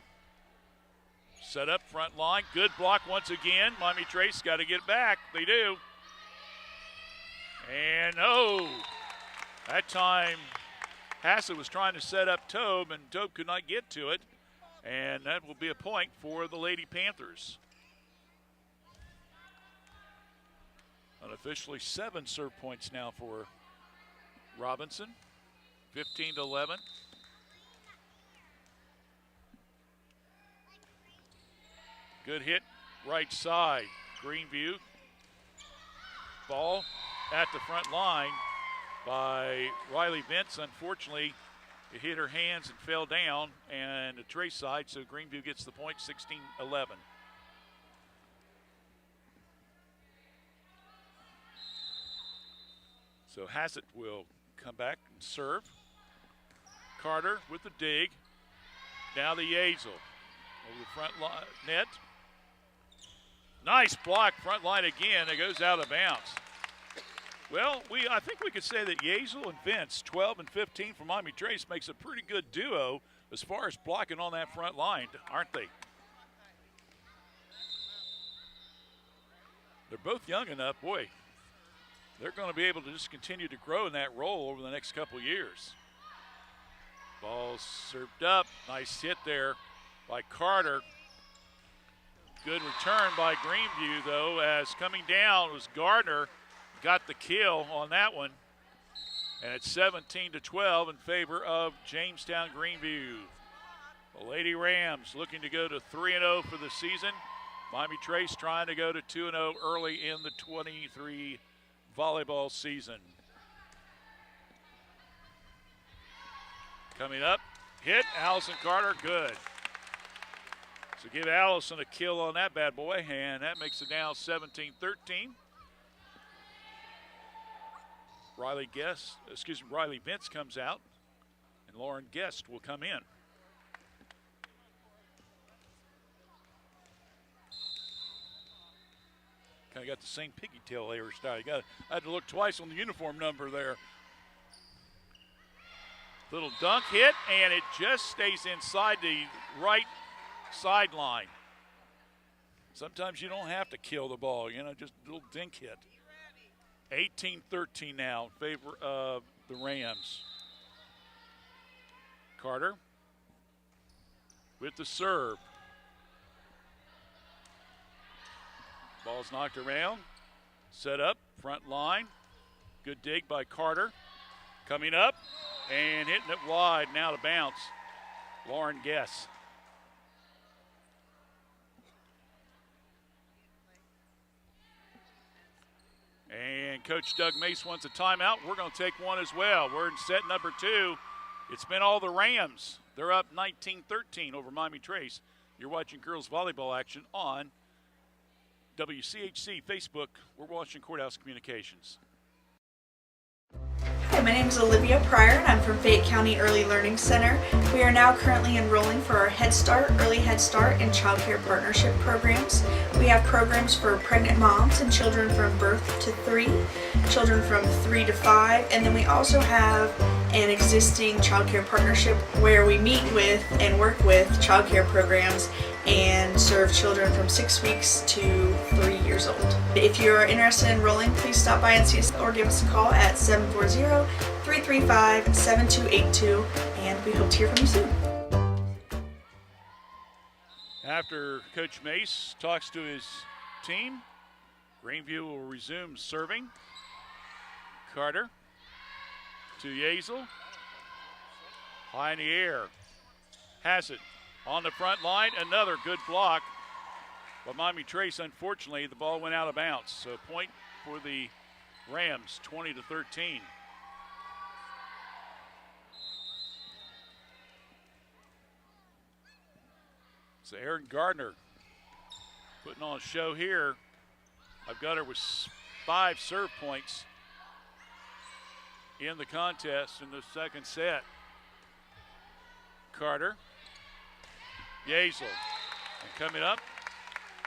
S3: Set up front line. Good block once again. Miami Trace got to get back. They do. And that time Hassett was trying to set up Tobe, and Tobe could not get to it. And that will be a point for the Lady Panthers. Unofficially 7 serve points now for Robinson. 15-11. Good hit right side. Greenview. Ball at the front line by Riley Vince. Unfortunately, it hit her hands and fell down, and the Trace side, so Greenview gets the point, 16-11. So Hassett will come back and serve. Carter with the dig. Now the Yazel over the front net. Nice block, front line again. It goes out of bounds. Well, I think we could say that Yazel and Vince, 12 and 15 from Miami Trace, makes a pretty good duo as far as blocking on that front line, aren't they? They're both young enough, boy. They're going to be able to just continue to grow in that role over the next couple years. Ball served up. Nice hit there by Carter. Good return by Greenview, though, as coming down was Gardner. Got the kill on that one. And it's 17-12 in favor of Jamestown Greenview. The Lady Rams looking to go to 3-0 for the season. Miami Trace trying to go to 2-0 early in the 23 volleyball season. Coming up, hit, Allison Carter, good. So give Allison a kill on that bad boy, and that makes it now 17-13. Riley Vince comes out, and Lauren Guest will come in. Kind of got the same pigtail hairstyle. I had to look twice on the uniform number there. Little dunk hit, and it just stays inside the right sideline. Sometimes you don't have to kill the ball, just a little dink hit. 18-13 now in favor of the Rams. Carter with the serve. Ball's knocked around. Set up, front line. Good dig by Carter. Coming up and hitting it wide, now to bounce. Lauren Guess. And Coach Doug Mace wants a timeout. We're going to take one as well. We're in set number 2. It's been all the Rams. They're up 19-13 over Miami Trace. You're watching girls volleyball action on WCHC Facebook. We're watching Courthouse Communications.
S13: Hi, my name is Olivia Pryor and I'm from Fayette County Early Learning Center. We are now currently enrolling for our Head Start, Early Head Start, and Child Care Partnership programs. We have programs for pregnant moms and children from birth to 3, children from 3 to 5, and then we also have an existing Child Care Partnership where we meet with and work with child care programs and serve children from 6 weeks to 3 years old. If you are interested in enrolling, please stop by and see us or give us a call at 740-335-7282, and we hope to hear from you soon.
S3: After Coach Mace talks to his team, Greenview will resume serving. Carter to Yazel. High in the air. Has it. On the front line, another good block. But Miami Trace, unfortunately, the ball went out of bounds. So point for the Rams, 20-13. So Erin Gardner putting on a show here. I've got her with 5 serve points in the contest in the second set. Carter. Yazel. And coming up,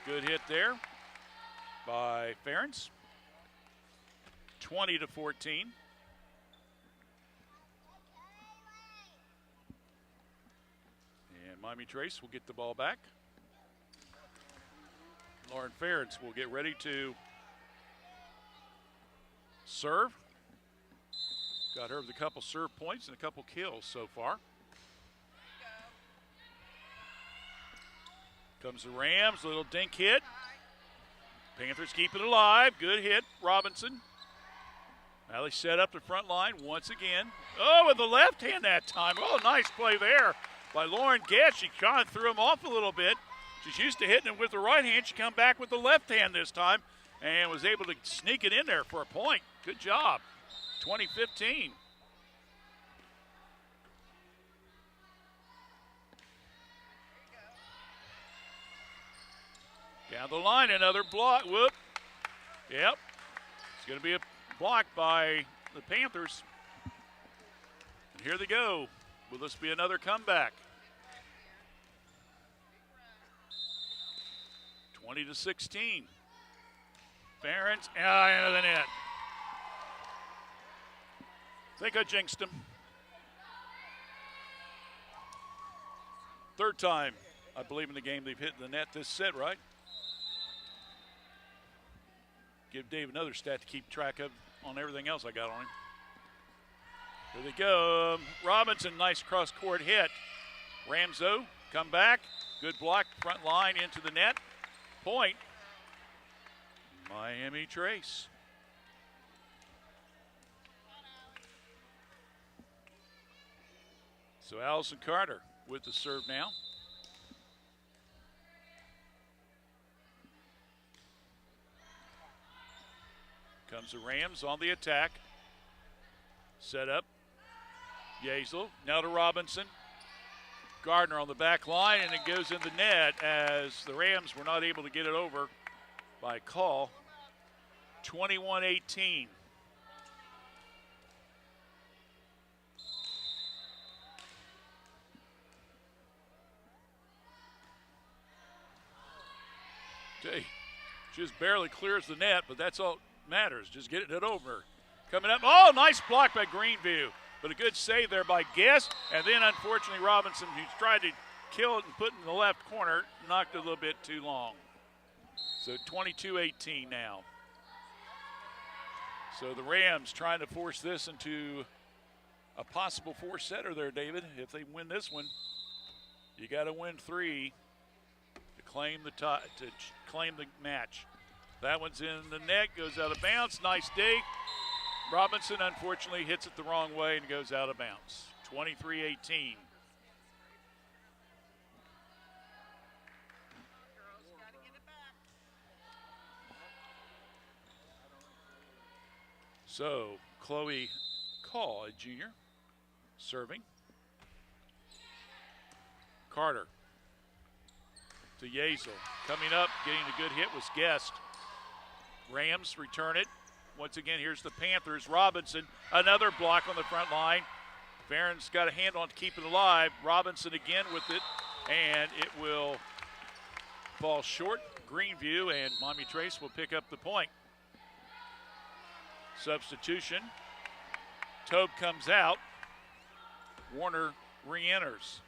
S3: good hit there by Ferentz. 20-14. And Miami Trace will get the ball back. Lauren Ferentz will get ready to serve. Got her with a couple serve points and a couple kills so far. Comes the Rams, little dink hit. Panthers keep it alive. Good hit, Robinson. Now they set up the front line once again. Oh, with the left hand that time. Oh, nice play there by Lauren Guess. She kind of threw him off a little bit. She's used to hitting it with the right hand. She come back with the left hand this time and was able to sneak it in there for a point. Good job. 20-15. Down the line, another block. Whoop. Yep. It's going to be a block by the Panthers. And here they go. Will this be another comeback? 20-16. Ferentz into the net. I think I jinxed him. Third time, I believe, in the game they've hit the net this set, right? Give Dave another stat to keep track of on everything else I got on him. Here they go. Robinson, nice cross-court hit. Ramzo, come back. Good block, front line into the net. Point. Miami Trace. So Allison Carter with the serve now. Comes the Rams on the attack. Set up. Yazel. Now to Robinson. Gardner on the back line, and it goes in the net as the Rams were not able to get it over by call. 21-18. Just barely clears the net, but that's all that matters. Just getting it over. Coming up. Oh, nice block by Greenview. But a good save there by Guest. And then, unfortunately, Robinson, who's tried to kill it and put it in the left corner, knocked it a little bit too long. So 22-18 now. So the Rams trying to force this into a possible four-setter there, David. If they win this one, you got to win 3 to claim the claim the match. That one's in the net, goes out of bounds. Nice dig. Robinson, unfortunately, hits it the wrong way and goes out of bounds. 23-18. So, Chloe Call, a junior, serving. Carter to Yazel. Coming up, getting a good hit was Guest. Rams return it. Once again, here's the Panthers. Robinson, another block on the front line. Barron's got a hand on to keep it alive. Robinson again with it, and it will fall short. Greenview, and Mommy Trace will pick up the point. Substitution. Tobe comes out. Warner re-enters.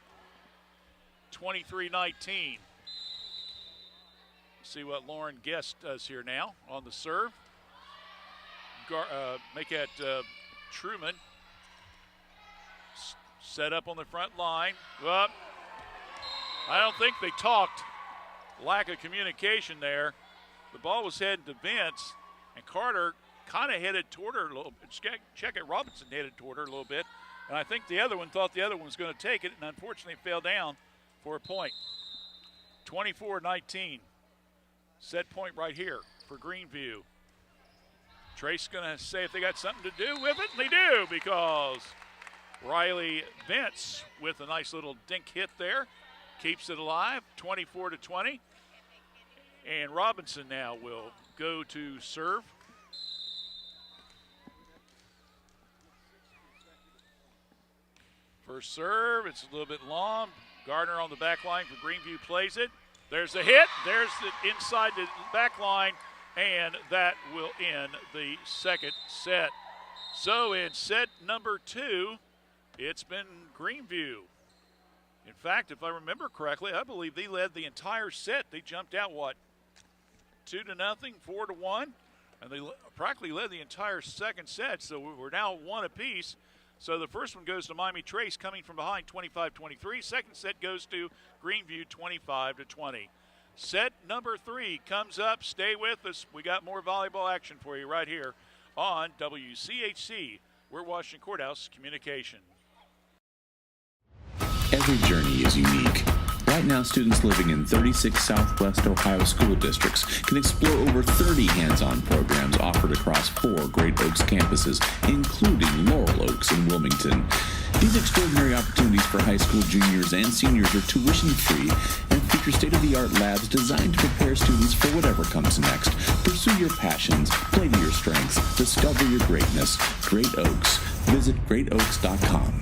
S3: 23-19. See what Lauren Guest does here now on the serve. Make it Truman. Set up on the front line. Well, I don't think they talked. Lack of communication there. The ball was headed to Vince, and Carter kind of headed toward her a little bit. Check it, Robinson headed toward her a little bit. And I think the other one thought the other one was going to take it, and unfortunately fell down for a point. 24-19. Set point right here for Greenview. Trace going to say if they got something to do with it, and they do, because Riley Vince with a nice little dink hit there keeps it alive. 24-20. And Robinson now will go to serve. First serve, it's a little bit long. Gardner on the back line for Greenview plays it. There's the hit. There's the inside the back line, and that will end the second set. So in set number 2, it's been Greenview. In fact, if I remember correctly, I believe they led the entire set. They jumped out, 2-0, 4-1, and they practically led the entire second set. So we're now 1 apiece. So the first one goes to Miami Trace coming from behind 25-23. Second set goes to Greenview 25-20. Set number 3 comes up. Stay with us. We got more volleyball action for you right here on WCHC. We're Washington Courthouse Communication.
S6: Every journey is unique. Right now, students living in 36 Southwest Ohio school districts can explore over 30 hands-on programs offered across 4 Great Oaks campuses, including Laurel Oaks and Wilmington. These extraordinary opportunities for high school juniors and seniors are tuition-free and feature state-of-the-art labs designed to prepare students for whatever comes next. Pursue your passions, play to your strengths, discover your greatness. Great Oaks. Visit greatoaks.com.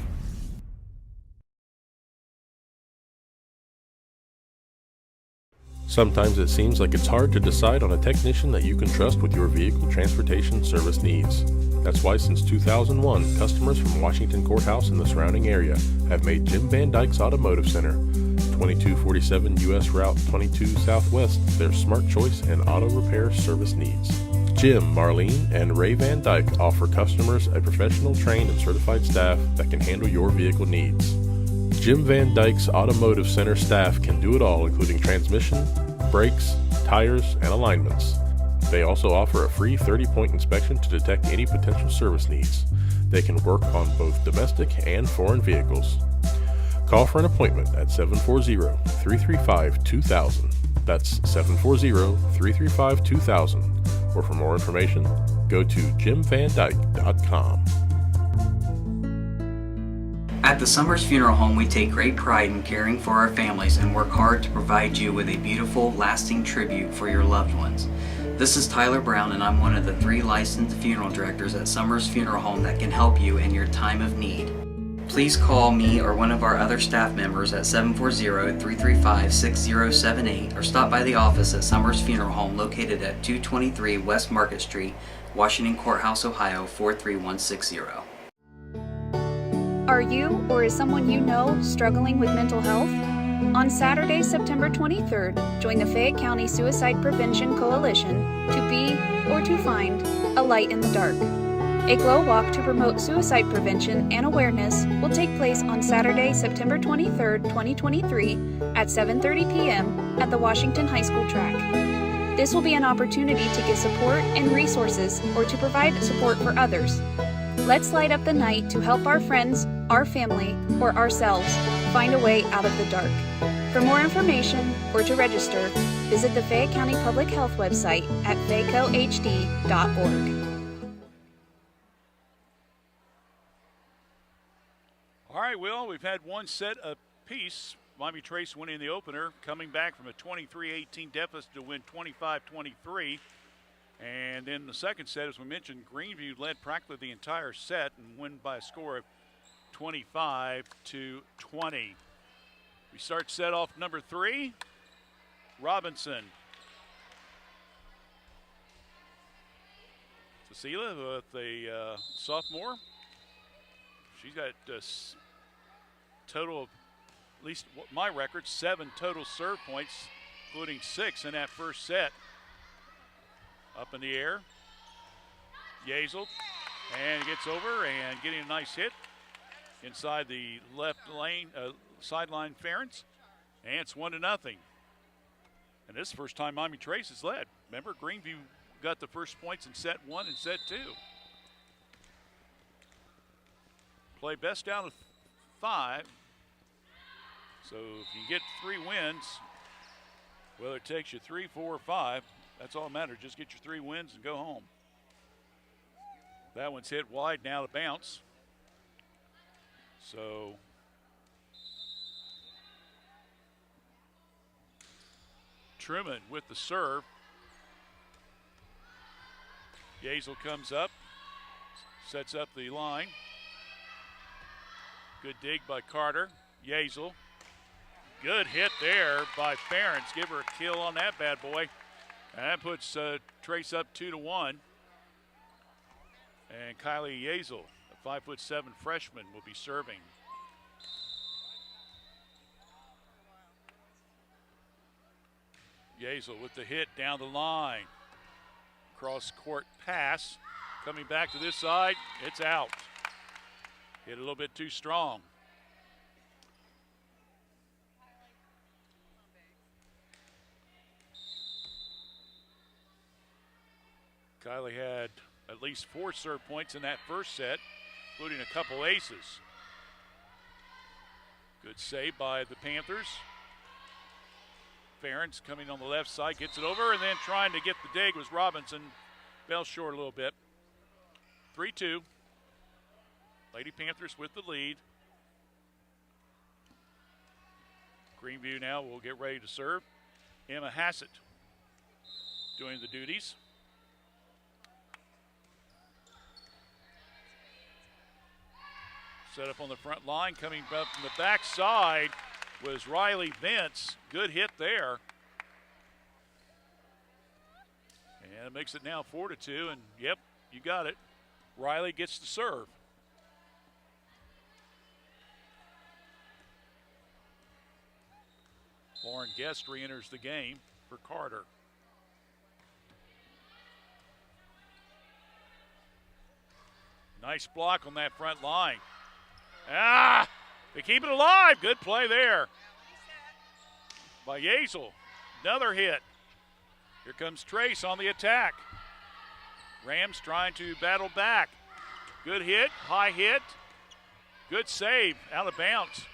S5: Sometimes it seems like it's hard to decide on a technician that you can trust with your vehicle transportation service needs. That's why since 2001, customers from Washington Courthouse and the surrounding area have made Jim Van Dyke's Automotive Center, 2247 U.S. Route 22 Southwest, their smart choice and auto repair service needs. Jim, Marlene, and Ray Van Dyke offer customers a professional, trained, and certified staff that can handle your vehicle needs. Jim Van Dyke's Automotive Center staff can do it all, including transmission, brakes, tires, and alignments. They also offer a free 30-point inspection to detect any potential service needs. They can work on both domestic and foreign vehicles. Call for an appointment at 740-335-2000. That's 740-335-2000. Or for more information, go to jimvandyke.com.
S14: At the Summers Funeral Home, we take great pride in caring for our families and work hard to provide you with a beautiful, lasting tribute for your loved ones. This is Tyler Brown, and I'm one of the 3 licensed funeral directors at Summers Funeral Home that can help you in your time of need. please call me or one of our other staff members at 740-335-6078 or stop by the office at Summers Funeral Home located at 223 West Market Street, Washington Courthouse, Ohio 43160.
S4: Are you or is someone you know struggling with mental health? On Saturday, September 23rd, join the Fayette County Suicide Prevention Coalition to be or to find a light in the dark. A glow walk to promote suicide prevention and awareness will take place on Saturday, September 23rd, 2023 at 7:30 p.m. at the Washington High School track. This will be an opportunity to give support and resources or to provide support for others. Let's light up the night to help our friends, our family, or ourselves find a way out of the dark. For more information or to register, visit the Fayette County Public Health website at fayecohd.org.
S3: All right, Will, we've had one set apiece. Miami Trace winning the opener, coming back from a 23-18 deficit to win 25-23. And then the second set, as we mentioned, Greenview led practically the entire set and won by a score of 25-20. We start set off number 3, Robinson. Cecilia with a sophomore. She's got a total of, at least my record, 7 total serve points, including 6 in that first set. Up in the air, Yazel, and gets over and getting a nice hit inside the left lane, sideline Ferentz, and it's 1-0. And this is the first time Miami Trace has led. Remember, Greenview got the first points in set 1 and set 2. Play best down of 5. So if you get 3 wins, whether it takes you 3, 4, or 5, that's all that matters. Just get your 3 wins and go home. That one's hit wide now to bounce. So Truman with the serve. Yazel comes up, sets up the line. Good dig by Carter. Yazel. Good hit there by Ferentz. Give her a kill on that bad boy. And that puts Trace up 2-1. And Kylie Yazel, a 5'7" freshman, will be serving. Yazel with the hit down the line. Cross court pass. Coming back to this side, it's out. Hit a little bit too strong. Kylie had at least 4 serve points in that first set, including a couple aces. Good save by the Panthers. Ferentz coming on the left side, gets it over, and then trying to get the dig was Robinson. Fell short a little bit. 3-2. Lady Panthers with the lead. Greenview now will get ready to serve. Emma Hassett doing the duties. Set up on the front line, coming up from the back side was Riley Vince. Good hit there. And it makes it now 4-2, and yep, you got it. Riley gets to serve. Lauren Guest re-enters the game for Carter. Nice block on that front line. They keep it alive. Good play there by Yazel. Another hit. Here comes Trace on the attack. Rams trying to battle back. Good hit, high hit. Good save, out of bounds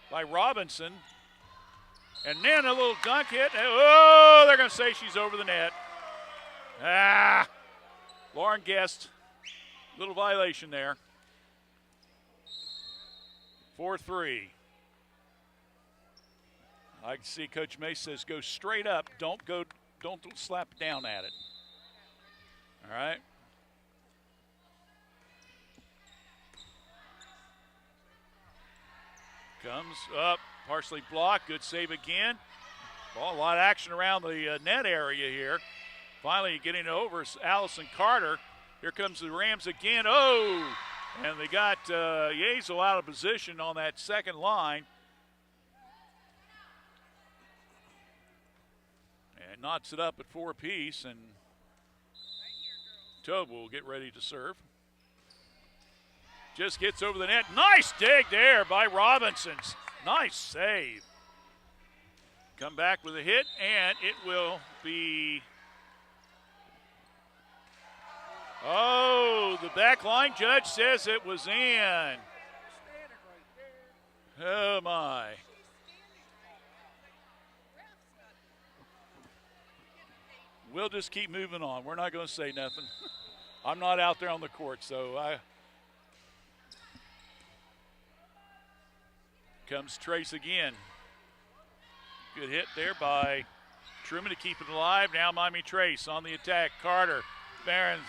S3: by Robinson. And then a little dunk hit. Oh, they're going to say she's over the net. Lauren Guest, little violation there. 4-3. I can see Coach May says go straight up. Don't slap down at it. All right. Comes up, partially blocked. Good save again. Ball, a lot of action around the net area here. Finally getting it over is Allison Carter. Here comes the Rams again. Oh! And they got Yazel out of position on that second line. And knots it up at 4 apiece. And Tobe will get ready to serve. Just gets over the net. Nice dig there by Robinsons. Nice save. Come back with a hit, and it will be. Oh, the back line judge says it was in. Oh, my. We'll just keep moving on. We're not going to say nothing. I'm not out there on the court, so Comes Trace again. Good hit there by Truman to keep it alive. Now Miami Trace on the attack. Carter. Ferens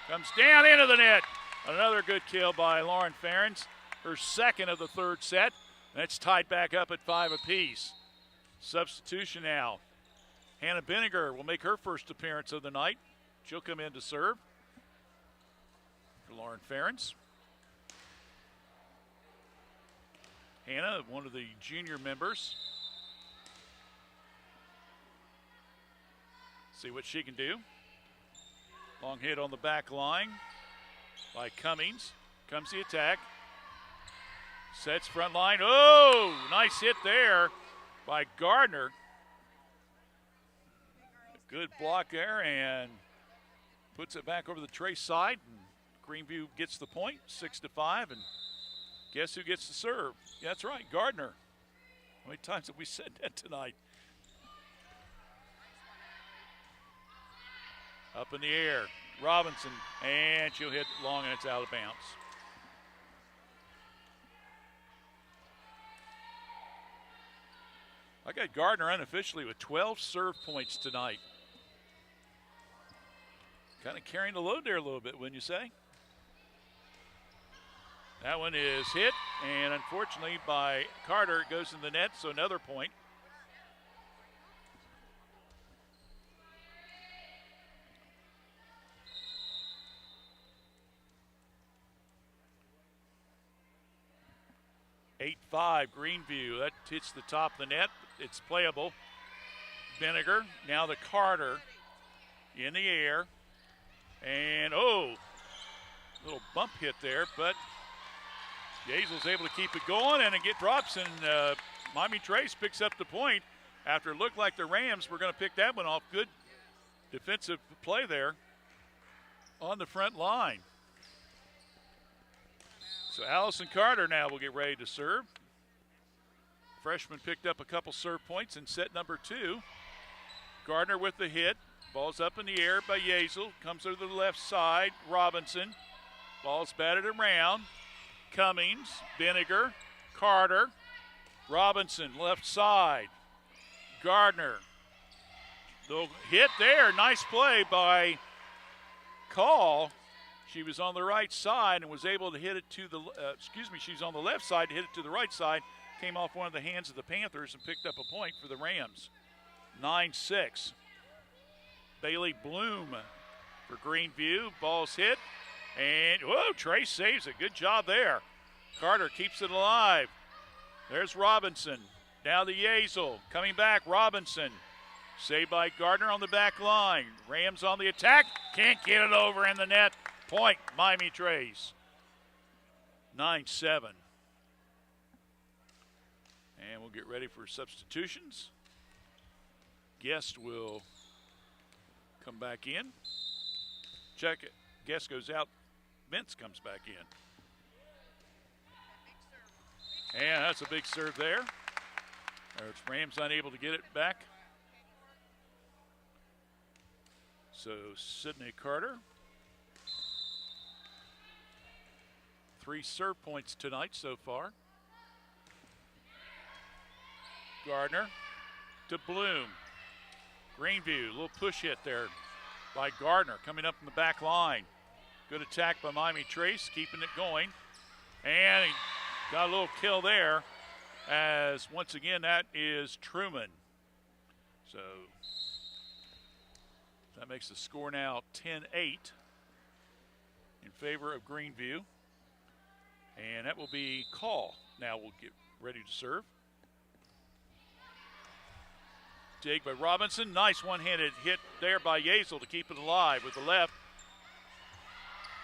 S3: comes down into the net. Another good kill by Lauren Ferens. Her second of the third set. That's tied back up at 5 apiece. Substitution now. Hannah Benninger will make her first appearance of the night. She'll come in to serve for Lauren Ferens. Hannah, one of the junior members. See what she can do. Long hit on the back line by Cummings. Comes the attack. Sets front line. Oh, nice hit there by Gardner. Good block there and puts it back over the Trace side. And Greenview gets the point, 6-5. And guess who gets to serve? Yeah, that's right, Gardner. How many times have we said that tonight? Up in the air, Robinson, and she'll hit long and it's out of bounds. I got Gardner unofficially with 12 serve points tonight. Kind of carrying the load there a little bit, wouldn't you say? That one is hit, and unfortunately by Carter, it goes in the net, so another point. (8-5) Greenview. That hits the top of the net. It's playable. Benninger, now the Carter in the air. And, oh, little bump hit there, but Yazel's able to keep it going, and it drops, and Miami Trace picks up the point after it looked like the Rams were going to pick that one off. Good defensive play there on the front line. So Allison Carter now will get ready to serve. Freshman picked up a couple serve points in set number 2. Gardner with the hit. Ball's up in the air by Yazel. Comes over the left side. Robinson. Ball's batted around. Cummings, Benninger, Carter, Robinson, left side. Gardner. The hit there. Nice play by Call. She was on the right side and was able to hit it to the, she's on the left side, hit it to the right side. Came off one of the hands of the Panthers and picked up a point for the Rams. 9-6. Bailey Bloom for Greenview. Ball's hit. And, whoa, Trace saves it. Good job there. Carter keeps it alive. There's Robinson. Now the Yazel. Coming back, Robinson. Saved by Gardner on the back line. Rams on the attack. Can't get it over in the net. Point, Miami Trace. 9-7. And we'll get ready for substitutions. Guest will come back in. Check it. Guest goes out. Mintz comes back in. And that's a big serve there. There's Rams unable to get it back. So Sydney Carter. 3 serve points tonight so far. Gardner to Bloom. Greenview, a little push hit there by Gardner coming up from the back line. Good attack by Miami Trace, keeping it going. And he got a little kill there as once again that is Truman. So that makes the score now 10-8 in favor of Greenview. And that will be call. Now we'll get ready to serve. Dig by Robinson. Nice one-handed hit there by Yazel to keep it alive with the left.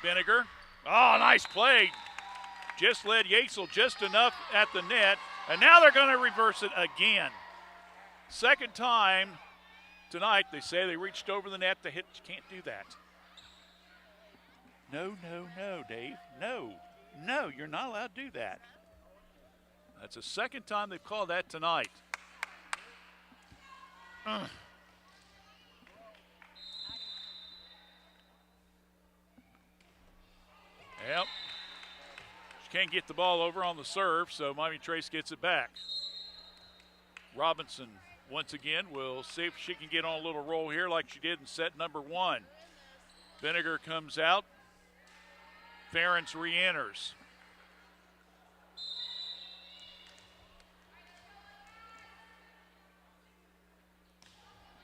S3: Vinegar. Oh, nice play. Just led Yazel just enough at the net. And now they're going to reverse it again. Second time tonight, they say they reached over the net to hit. You can't do that. No, Dave. No, you're not allowed to do that. That's the second time they've called that tonight. Yep. She can't get the ball over on the serve, so Miami Trace gets it back. Robinson, once again, will see if she can get on a little roll here like she did in set number 1. Vinegar comes out. Ferentz re-enters.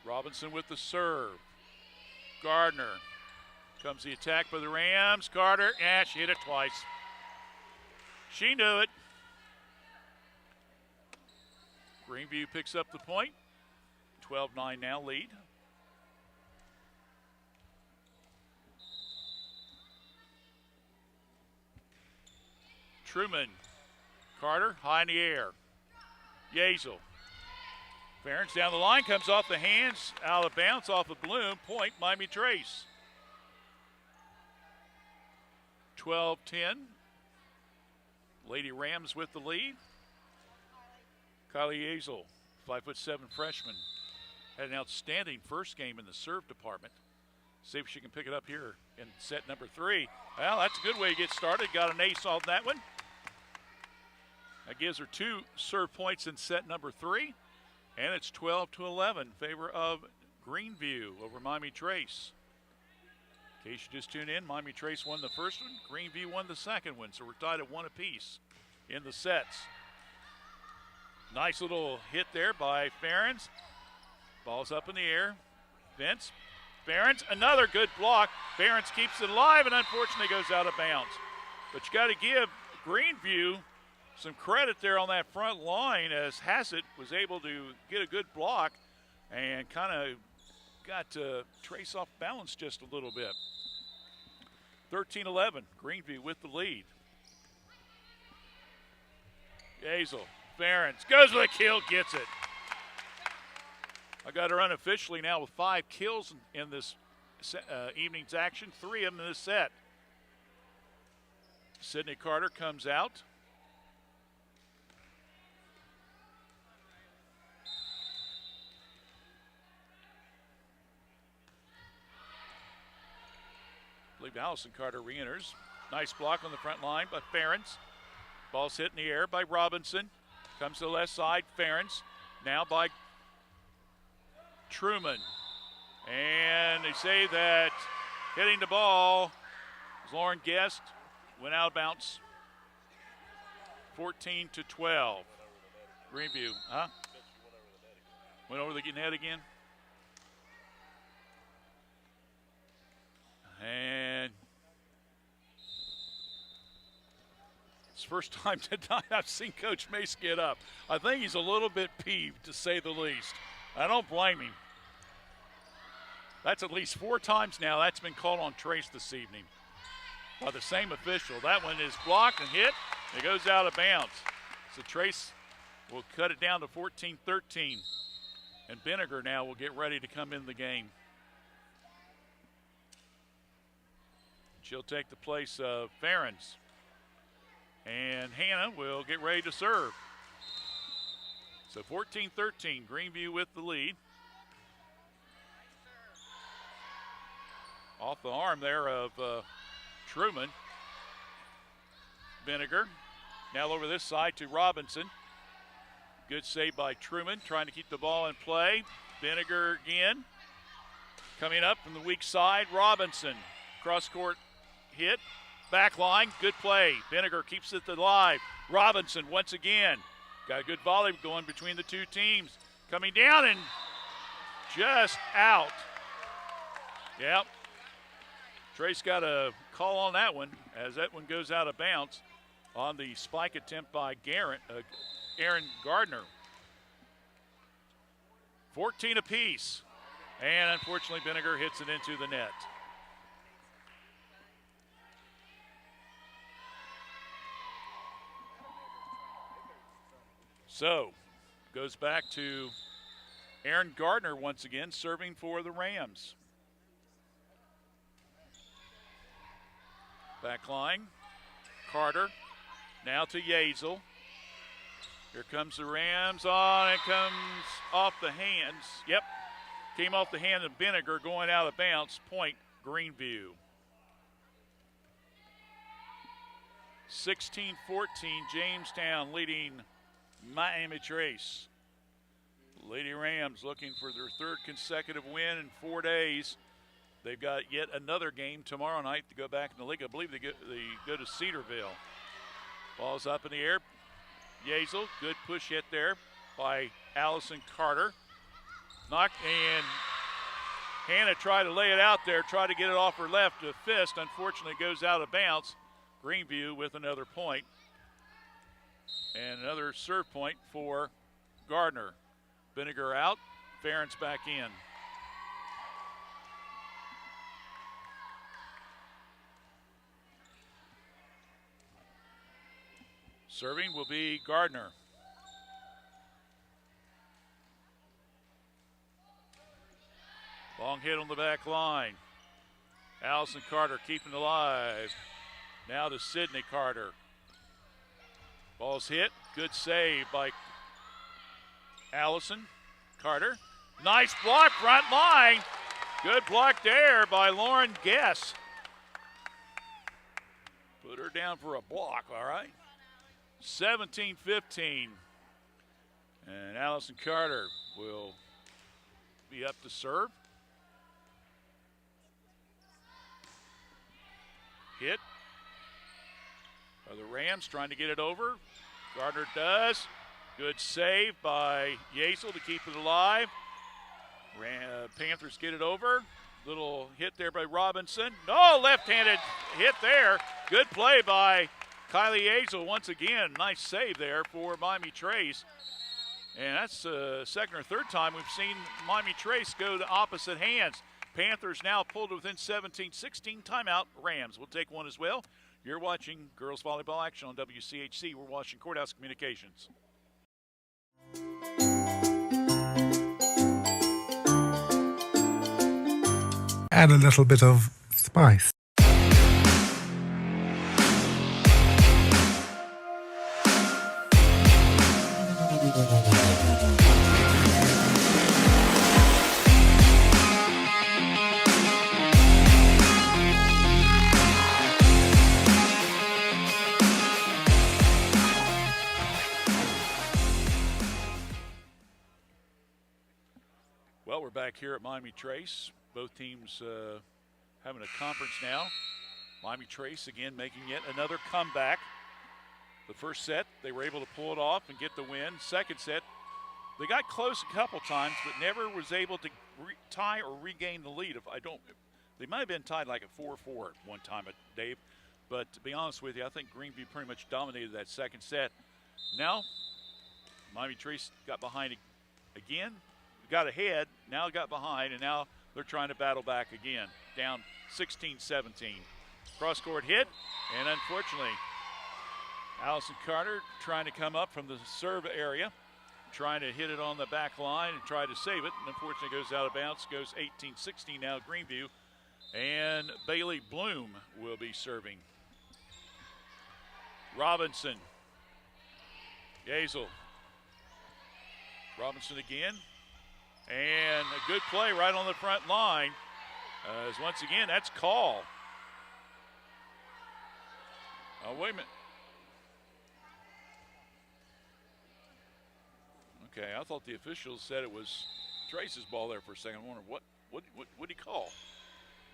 S3: Robinson with the serve. Gardner. Comes the attack by the Rams. Carter, she hit it twice. She knew it. Greenview picks up the point. 12-9 now lead. Truman. Carter, high in the air. Yazel. Ferentz down the line, comes off the hands, out of bounds, off of Bloom. Point, Miami Trace. 12-10. Lady Rams with the lead. Kylie Yazel, 5'7" freshman, had an outstanding first game in the serve department. See if she can pick it up here in set number 3. Well, that's a good way to get started. Got an ace on that one. That gives her 2 serve points in set number 3. And it's 12-11 in favor of Greenview over Miami Trace. In case you just tuned in, Miami Trace won the first one. Greenview won the second one, so we're tied at 1 apiece in the sets. Nice little hit there by Ferentz. Ball's up in the air. Vince. Ferentz, another good block. Ferentz keeps it alive and unfortunately goes out of bounds. But you got to give Greenview some credit there on that front line as Hassett was able to get a good block and kind of got Trace off balance just a little bit. 13-11, Greenview with the lead. Yazel, Ferentz goes with a kill, gets it. I got her unofficially now with 5 kills in this evening's action, 3 of them in this set. Sydney Carter comes out. I believe Allison Carter re-enters. Nice block on the front line by Ferentz. Ball's hit in the air by Robinson. Comes to the left side, Ferentz. Now by Truman. And they say that hitting the ball was Lauren Guest. Went out of bounds. 14-12. Greenview, huh? Went over the net again. And it's the first time tonight I've seen Coach Mace get up. I think he's a little bit peeved, to say the least. I don't blame him. That's at least 4 times now that's been called on Trace this evening by the same official. That one is blocked and hit. It goes out of bounds. So Trace will cut it down to 14-13. And Vinegar now will get ready to come in the game. She'll take the place of Ferentz. And Hannah will get ready to serve. So 14-13, Greenview with the lead. Off the arm there of Truman. Vinegar. Now over this side to Robinson. Good save by Truman, trying to keep the ball in play. Vinegar again. Coming up from the weak side, Robinson. Cross-court hit, back line, good play. Vinegar keeps it alive. Robinson once again. Got a good volley going between the two teams. Coming down and just out. Yep. Trace got a call on that one as that one goes out of bounds on the spike attempt by Aaron Gardner. 14 apiece. And unfortunately, Vinegar hits it into the net. So, goes back to Aaron Gardner once again, serving for the Rams. Back line, Carter, now to Yazel. Here comes the Rams on, it comes off the hands. Yep, came off the hand of Vinegar, going out of bounds, point Greenview. 16-14, Jamestown leading Miami Trace. Lady Rams looking for their third consecutive win in 4 days. They've got yet another game tomorrow night to go back in the league. I believe they go to Cedarville. Ball's up in the air. Yazel, good push hit there by Allison Carter. Knocked, and Hannah tried to lay it out there, tried to get it off her left to fist. Unfortunately, goes out of bounds. Greenview with another point. And another serve point for Gardner. Vinegar out, Ferentz back in. Serving will be Gardner. Long hit on the back line. Allison Carter keeping it alive. Now to Sydney Carter. Ball's hit. Good save by Allison Carter. Nice block, front line. Good block there by Lauren Guess. Put her down for a block, all right. 17-15. And Allison Carter will be up to serve. Hit by the Rams, trying to get it over. Gardner does. Good save by Yazel to keep it alive. Panthers get it over. Little hit there by Robinson. No, left-handed hit there. Good play by Kylie Yazel once again. Nice save there for Miami Trace. And that's the second or third time we've seen Miami Trace go to opposite hands. Panthers now pulled within 17-16. Timeout, Rams. We'll take one as well. You're watching girls volleyball action on WCHC. We're watching Courthouse Communications.
S15: Add a little bit of spice.
S3: Well, we're back here at Miami Trace. Both teams having a conference now. Miami Trace again making yet another comeback. The first set, they were able to pull it off and get the win. Second set, they got close a couple times, but never was able to tie or regain the lead. They might have been tied like at 4-4 at one time, Dave. But to be honest with you, I think Greenview pretty much dominated that second set. Now, Miami Trace got behind again, got ahead, now got behind, and now they're trying to battle back again. Down 16-17. Cross-court hit, and unfortunately, Allison Carter trying to come up from the serve area, trying to hit it on the back line and try to save it, and unfortunately goes out of bounds, goes 18-16 now Greenview, and Bailey Bloom will be serving. Robinson, Yazel, Robinson again, and a good play right on the front line, as once again, that's call. Oh, wait a minute. Okay, I thought the officials said it was Trace's ball there for a second. I wonder what did he call?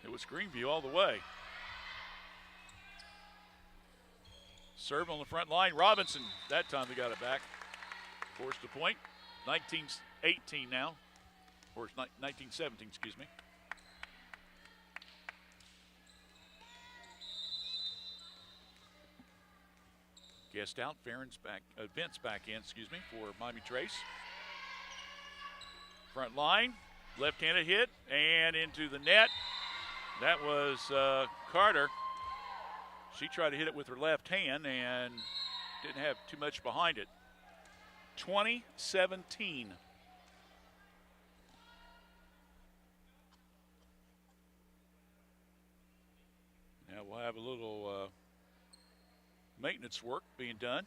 S3: It was Greenview all the way. Serve on the front line. Robinson, that time they got it back. Forced a point. 19-18 now. Or 19-17, excuse me. Guest out, Vince back in, for Miami Trace. Front line, left-handed hit, and into the net. That was Carter. She tried to hit it with her left hand and didn't have too much behind it. 20-17. Now we'll have a little maintenance work being done.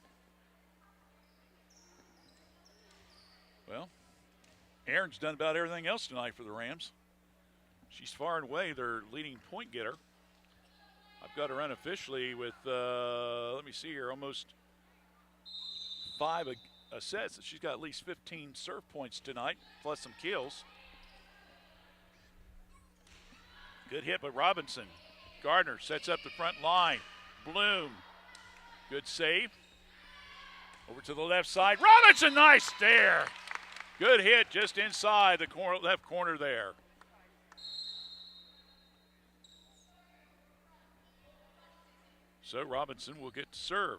S3: Well, Aaron's done about everything else tonight for the Rams. She's far and away their leading point getter. I've got her unofficially with, let me see here, almost 5 sets. She's got at least 15 serve points tonight, plus some kills. Good hit by Robinson. Gardner sets up the front line. Bloom. Good save. Over to the left side. Robinson, nice there. Good hit just inside the left corner there. So Robinson will get to serve.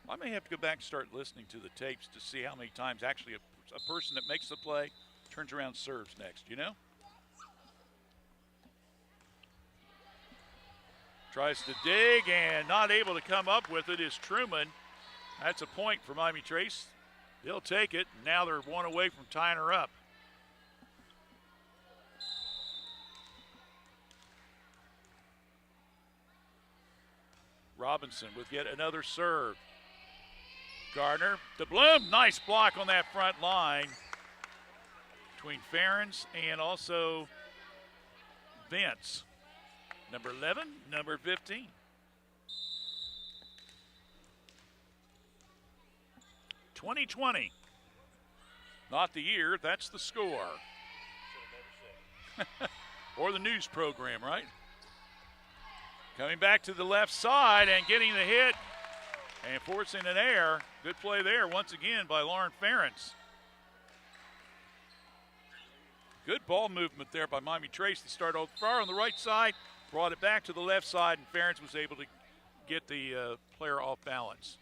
S3: I may have to go back and start listening to the tapes to see how many times actually a person that makes the play turns around and serves next, you know? Tries to dig and not able to come up with it is Truman. That's a point for Miami Trace. They'll take it. Now they're one away from tying her up. Robinson with yet another serve. Gardner to Bloom. Nice block on that front line between Ferens and also Vince. Number 11, number 15. (2020). Not the year, that's the score. Or the news program, right? Coming back to the left side and getting the hit and forcing an error. Good play there once again by Lauren Ferens. Good ball movement there by Miami Trace. They started off far on the right side, brought it back to the left side, and Ferens was able to get the player off balance.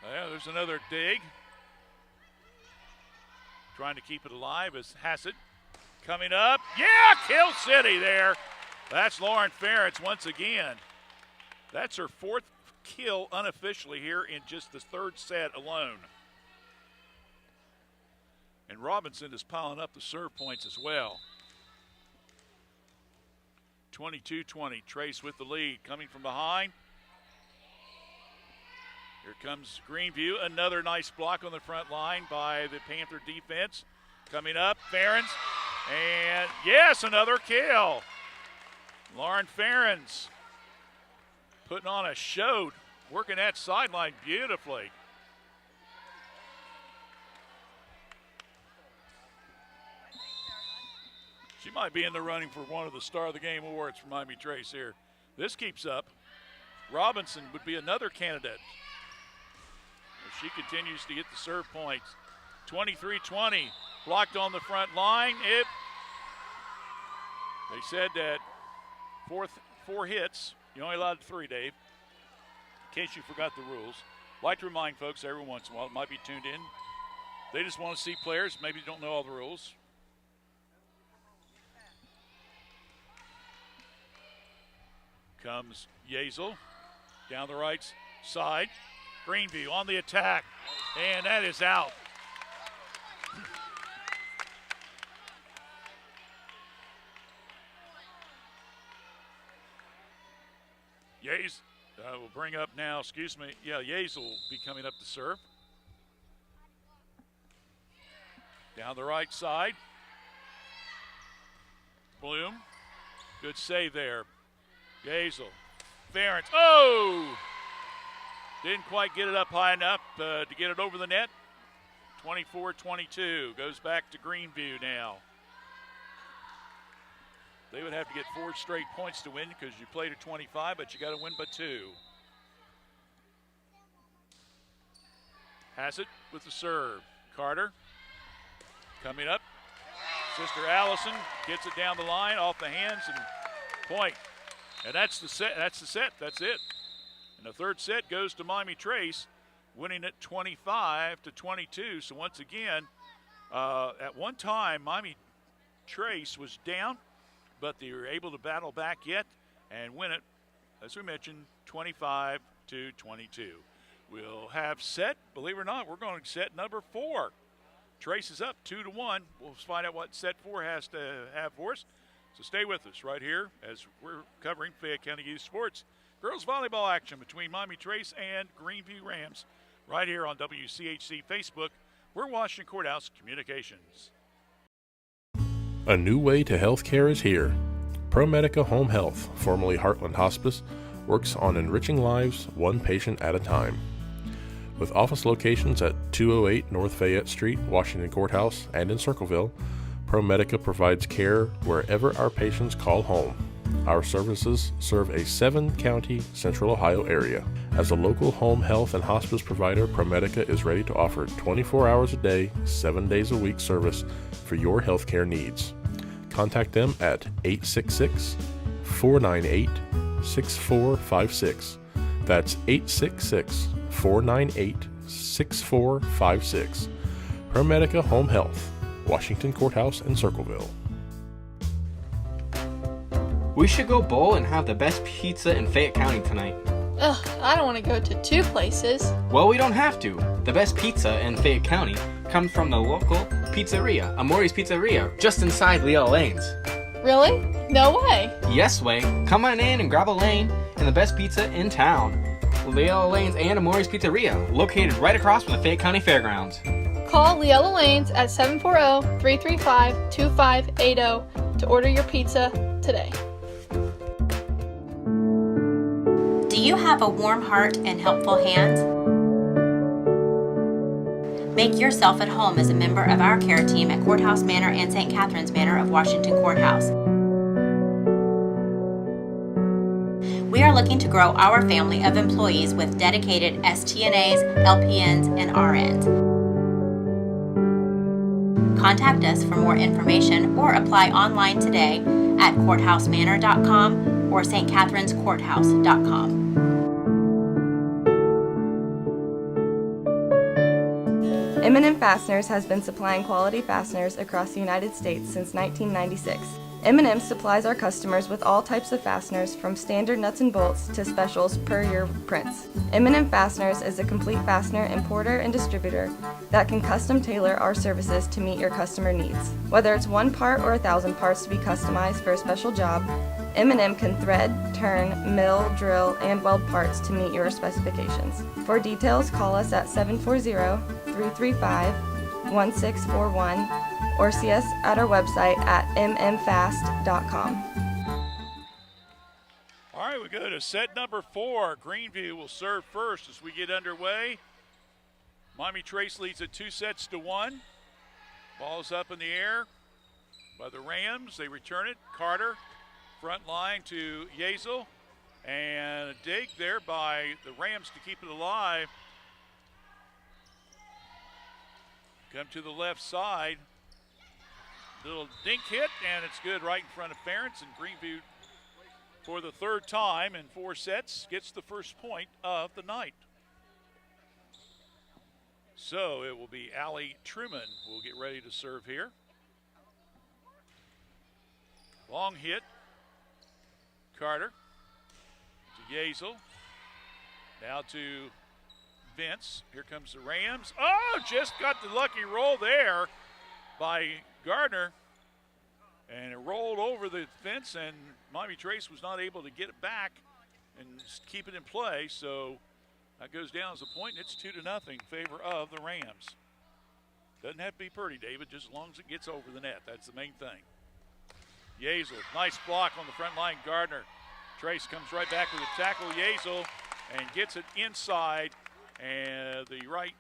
S3: Yeah, there's another dig. Trying to keep it alive is Hassett coming up. Yeah, Kill City there. That's Lauren Ferens once again. That's her 4th kill unofficially here in just the 3rd set alone. And Robinson is piling up the serve points as well. 22-20, Trace with the lead, coming from behind. Here comes Greenview, another nice block on the front line by the Panther defense. Coming up, Ferens, and yes, another kill. Lauren Ferens putting on a show, working that sideline beautifully. She might be in the running for one of the Star of the Game awards for Miami Trace here. This keeps up. Robinson would be another candidate. If she continues to get the serve points. 23-20, blocked on the front line. They said that 4 hits, you're only allowed 3, Dave, in case you forgot the rules. Like to remind folks every once in a while, it might be tuned in. They just want to see players, maybe don't know all the rules. Comes Yazel down the right side. Greenview on the attack, and that is out. Yazel will bring up now, Yazel will be coming up to serve. Down the right side. Bloom, good save there. Yazel, Ferens, didn't quite get it up high enough to get it over the net. 24-22, goes back to Greenview now. They would have to get 4 straight points to win because you played at 25, but you got to win by 2. has it with the serve. Carter coming up. Sister Allison gets it down the line, off the hands, and point. And that's the set. That's the set. That's it. And the third set goes to Miami Trace, winning it 25-22. So once again, at one time, Miami Trace was down, but they were able to battle back yet and win it, as we mentioned, 25-22. We'll have set, believe it or not, we're going to set number 4. Trace is up 2-1. We'll find out what set 4 has to have for us. So stay with us right here as we're covering Fayette County Youth Sports. Girls volleyball action between Miami Trace and Greenview Rams right here on WCHC Facebook. We're Washington Courthouse Communications.
S5: A new way to healthcare is here. ProMedica Home Health, formerly Heartland Hospice, works on enriching lives one patient at a time. With office locations at 208 North Fayette Street, Washington Courthouse, and in Circleville, ProMedica provides care wherever our patients call home. Our services serve a 7-county Central Ohio area. As a local home health and hospice provider, ProMedica is ready to offer 24 hours a day, 7 days a week service for your healthcare needs. Contact them at 866-498-6456. That's 866-498-6456. ProMedica Home Health, Washington Courthouse and Circleville.
S10: We should go bowl and have the best pizza in Fayette County tonight.
S11: Ugh, I don't want to go to 2 places.
S10: Well, we don't have to. The best pizza in Fayette County comes from the local pizzeria, Amori's Pizzeria, just inside Leah Lane's.
S11: Really? No way.
S10: Yes way. Come on in and grab a lane and the best pizza in town. Leah Lane's and Amori's Pizzeria, located right across from the Fayette County Fairgrounds.
S11: Call Leella Lanes at 740-335-2580 to order your pizza today.
S9: Do you have a warm heart and helpful hands? Make yourself at home as a member of our care team at Courthouse Manor and St. Catharines Manor of Washington Courthouse. We are looking to grow our family of employees with dedicated STNAs, LPNs, and RNs. Contact us for more information or apply online today at courthousemanor.com or stcatharinescourthouse.com.
S12: M&M Fasteners has been supplying quality fasteners across the United States since 1996. M&M supplies our customers with all types of fasteners from standard nuts and bolts to specials per your prints. M&M Fasteners is a complete fastener importer and distributor that can custom tailor our services to meet your customer needs. Whether it's 1 part or 1,000 parts to be customized for a special job, M&M can thread, turn, mill, drill, and weld parts to meet your specifications. For details, call us at 740-335-1641 or see us at our website at mmfast.com.
S3: All right, we go to set number 4. Greenview will serve first as we get underway. Miami Trace leads at 2-1. Ball's up in the air by the Rams. They return it. Carter, front line to Yazel. And a dig there by the Rams to keep it alive. Come to the left side. Little dink hit, and it's good right in front of parents. And Greenview, for the 3rd time in 4 sets, gets the first point of the night. So it will be Allie Truman will get ready to serve here. Long hit. Carter to Yazel. Now to Vince. Here comes the Rams. Oh, just got the lucky roll there by Gardner. And it rolled over the fence, and Miami Trace was not able to get it back and keep it in play. So that goes down as a point, and it's 2-0 in favor of the Rams. Doesn't have to be pretty, David, just as long as it gets over the net. That's the main thing. Yazel, nice block on the front line. Gardner. Trace comes right back with a tackle. Yazel and gets it inside and the right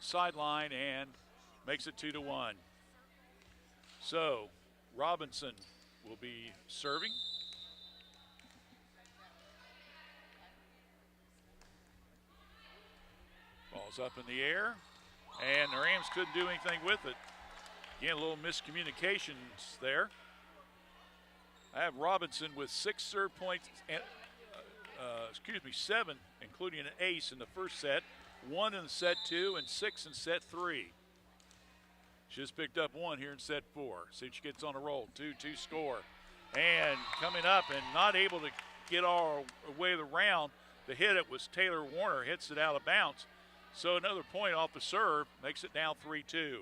S3: sideline and makes it 2-1. So Robinson will be serving. Ball Ball's up in the air, and the Rams couldn't do anything with it. Again, a little miscommunications there. I have Robinson with 6 serve points, and, 7, including an ace in the first set, 1 in set 2, and 6 in set 3. She just picked up 1 here in set 4. See if she gets on a roll. 2-2 score. And coming up and not able to get all the way around to hit it was Taylor Warner. Hits it out of bounds. So another point off the serve makes it now 3-2.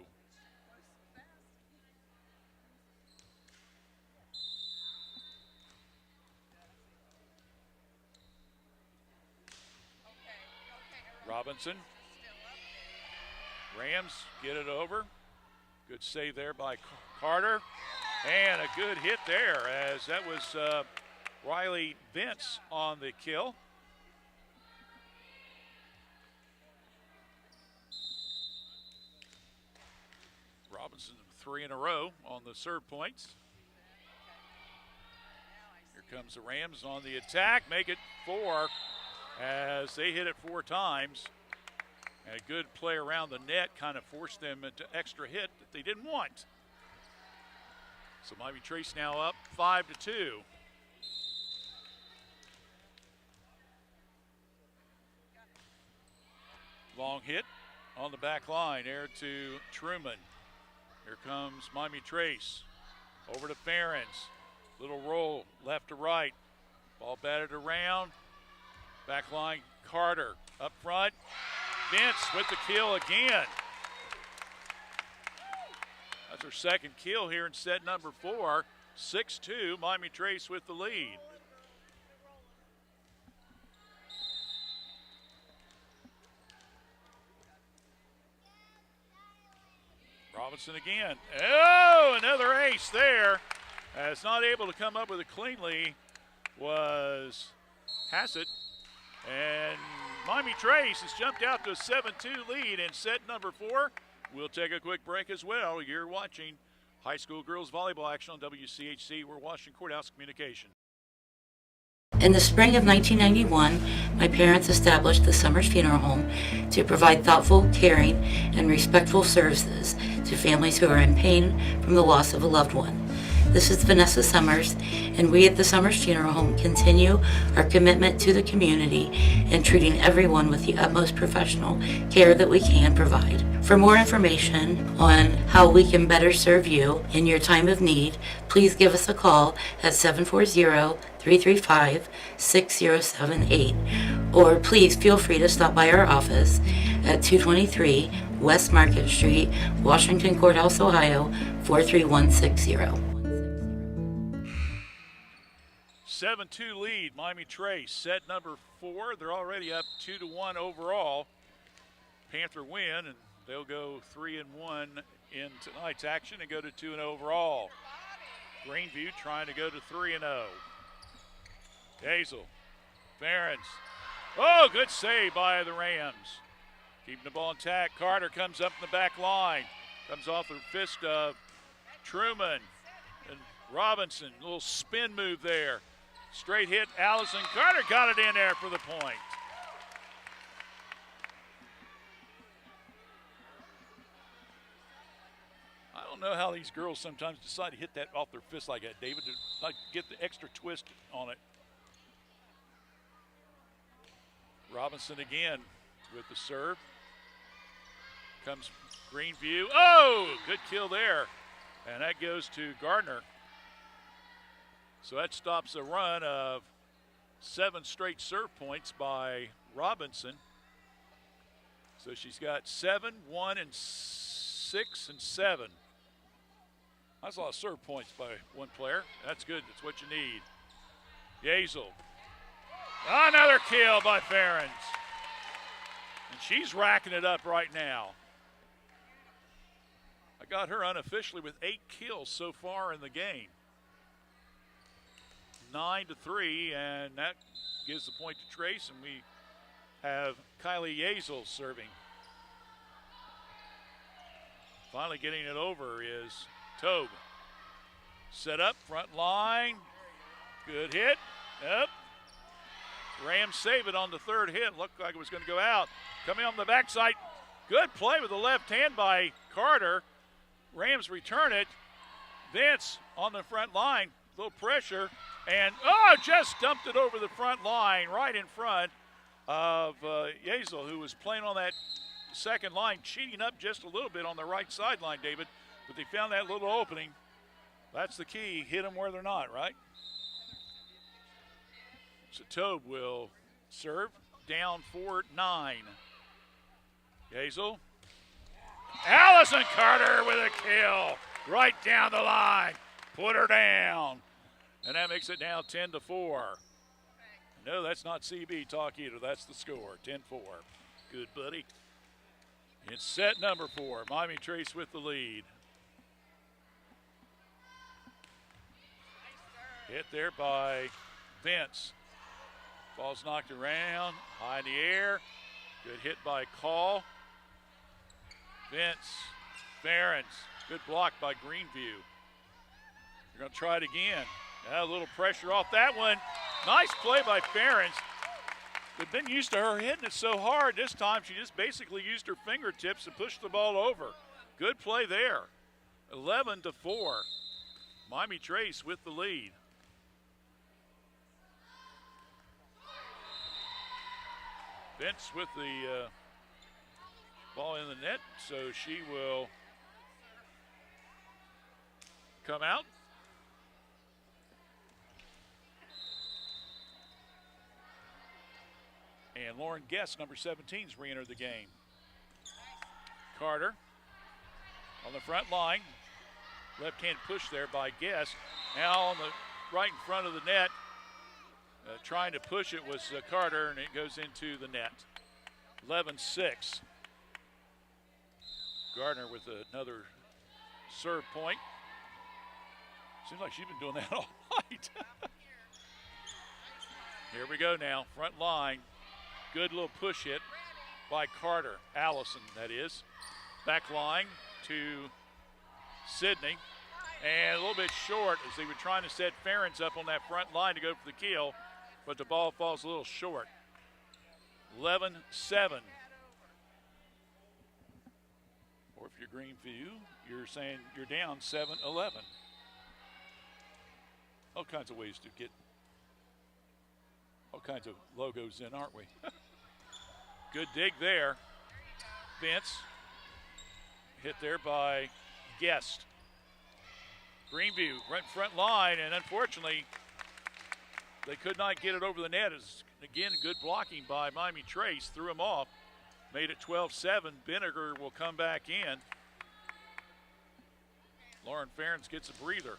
S3: Robinson. Rams get it over. Good save there by Carter. And a good hit there, as that was Riley Vince on the kill. Robinson 3 in a row on the serve points. Here comes the Rams on the attack. Make it 4 as they hit it 4 times. And a good play around the net kind of forced them into extra hit that they didn't want. So Miami Trace now up 5-2. Long hit on the back line, air to Truman. Here comes Miami Trace. Over to Ferens. Little roll left to right. Ball batted around. Back line, Carter up front. Vince with the kill again. That's her second kill here in set number 4. 6-2, Miami Trace with the lead. Robinson again. Oh, another ace there. As not able to come up with it cleanly was Hassett. And Miami Trace has jumped out to a 7-2 lead in set number 4. We'll take a quick break as well. You're watching high school girls volleyball action on WCHC. We're Washington Courthouse Communication.
S16: In the spring of 1991, my parents established the Summers Funeral Home to provide thoughtful, caring, and respectful services to families who are in pain from the loss of a loved one. This is Vanessa Summers, and we at the Summers Funeral Home continue our commitment to the community and treating everyone with the utmost professional care that we can provide. For more information on how we can better serve you in your time of need, please give us a call at 740-335-6078, or please feel free to stop by our office at 223 West Market Street, Washington Courthouse, Ohio, 43160.
S3: 7-2 lead, Miami Trace. Set number 4. They're already up 2-1 overall. Panther win, and they'll go 3-1 in tonight's action and go to 2-0 overall. Greenview trying to go to 3-0. Hazel, Ferens. Oh, good save by the Rams. Keeping the ball intact. Carter comes up in the back line. Comes off the fist of Truman and Robinson. A little spin move there. Straight hit, Allison Carter got it in there for the point. I don't know how these girls sometimes decide to hit that off their fist like that, David, to like get the extra twist on it. Robinson again with the serve. Comes Greenview. Oh, good kill there. And that goes to Gardner. So that stops a run of 7 straight serve points by Robinson. So she's got 7, 1, and 6, and 7. That's a lot of serve points by one player. That's good. That's what you need. Yazel. Another kill by Ferens. And she's racking it up right now. I got her unofficially with 8 kills so far in the game. 9-3, and that gives the point to Trace, and we have Kylie Yazel serving. Finally getting it over is Tobe. Set up, front line. Good hit. Up. Rams save it on the third hit. Looked like it was going to go out. Coming on the backside. Good play with the left hand by Carter. Rams return it. Vince on the front line. Little pressure. And, just dumped it over the front line right in front of Yazel, who was playing on that second line, cheating up just a little bit on the right sideline, David. But they found that little opening. That's the key. Hit them where they're not, right? So Tobe will serve. Down 4-9. Yazel. Allison Carter with a kill. Right down the line. Put her down. And that makes it now 10-4. No, that's not CB talk either. That's the score, 10-4. Good, buddy. It's set number 4. Miami Trace with the lead. Hit there by Vince. Ball's knocked around, high in the air. Good hit by Call. Vince, Ferens, good block by Greenview. They're going to try it again. A little pressure off that one. Nice play by Ferens. They've been used to her hitting it so hard. This time she just basically used her fingertips to push the ball over. Good play there. 11-4. Miami Trace with the lead. Vince with the ball in the net, so she will come out. And Lauren Guest, number 17's re-entered the game. Carter on the front line. Left-hand push there by Guest. Now on the right in front of the net. Trying to push it was Carter, and it goes into the net. 11-6. Gardner with another serve point. Seems like she's been doing that all night. Here we go now, front line. Good little push hit by Carter. Allison, that is. Back line to Sydney. And a little bit short as they were trying to set Ferens up on that front line to go for the kill, but the ball falls a little short. 11-7. Or if you're Greenview, you're saying you're down 7-11. All kinds of ways to get all kinds of logos in, aren't we? Good dig there. Vince hit there by Guest. Greenview right in front line, and unfortunately they could not get it over the net. As again, good blocking by Miami Trace, threw him off, made it 12-7. Vinegar will come back in. Lauren Ferens gets a breather.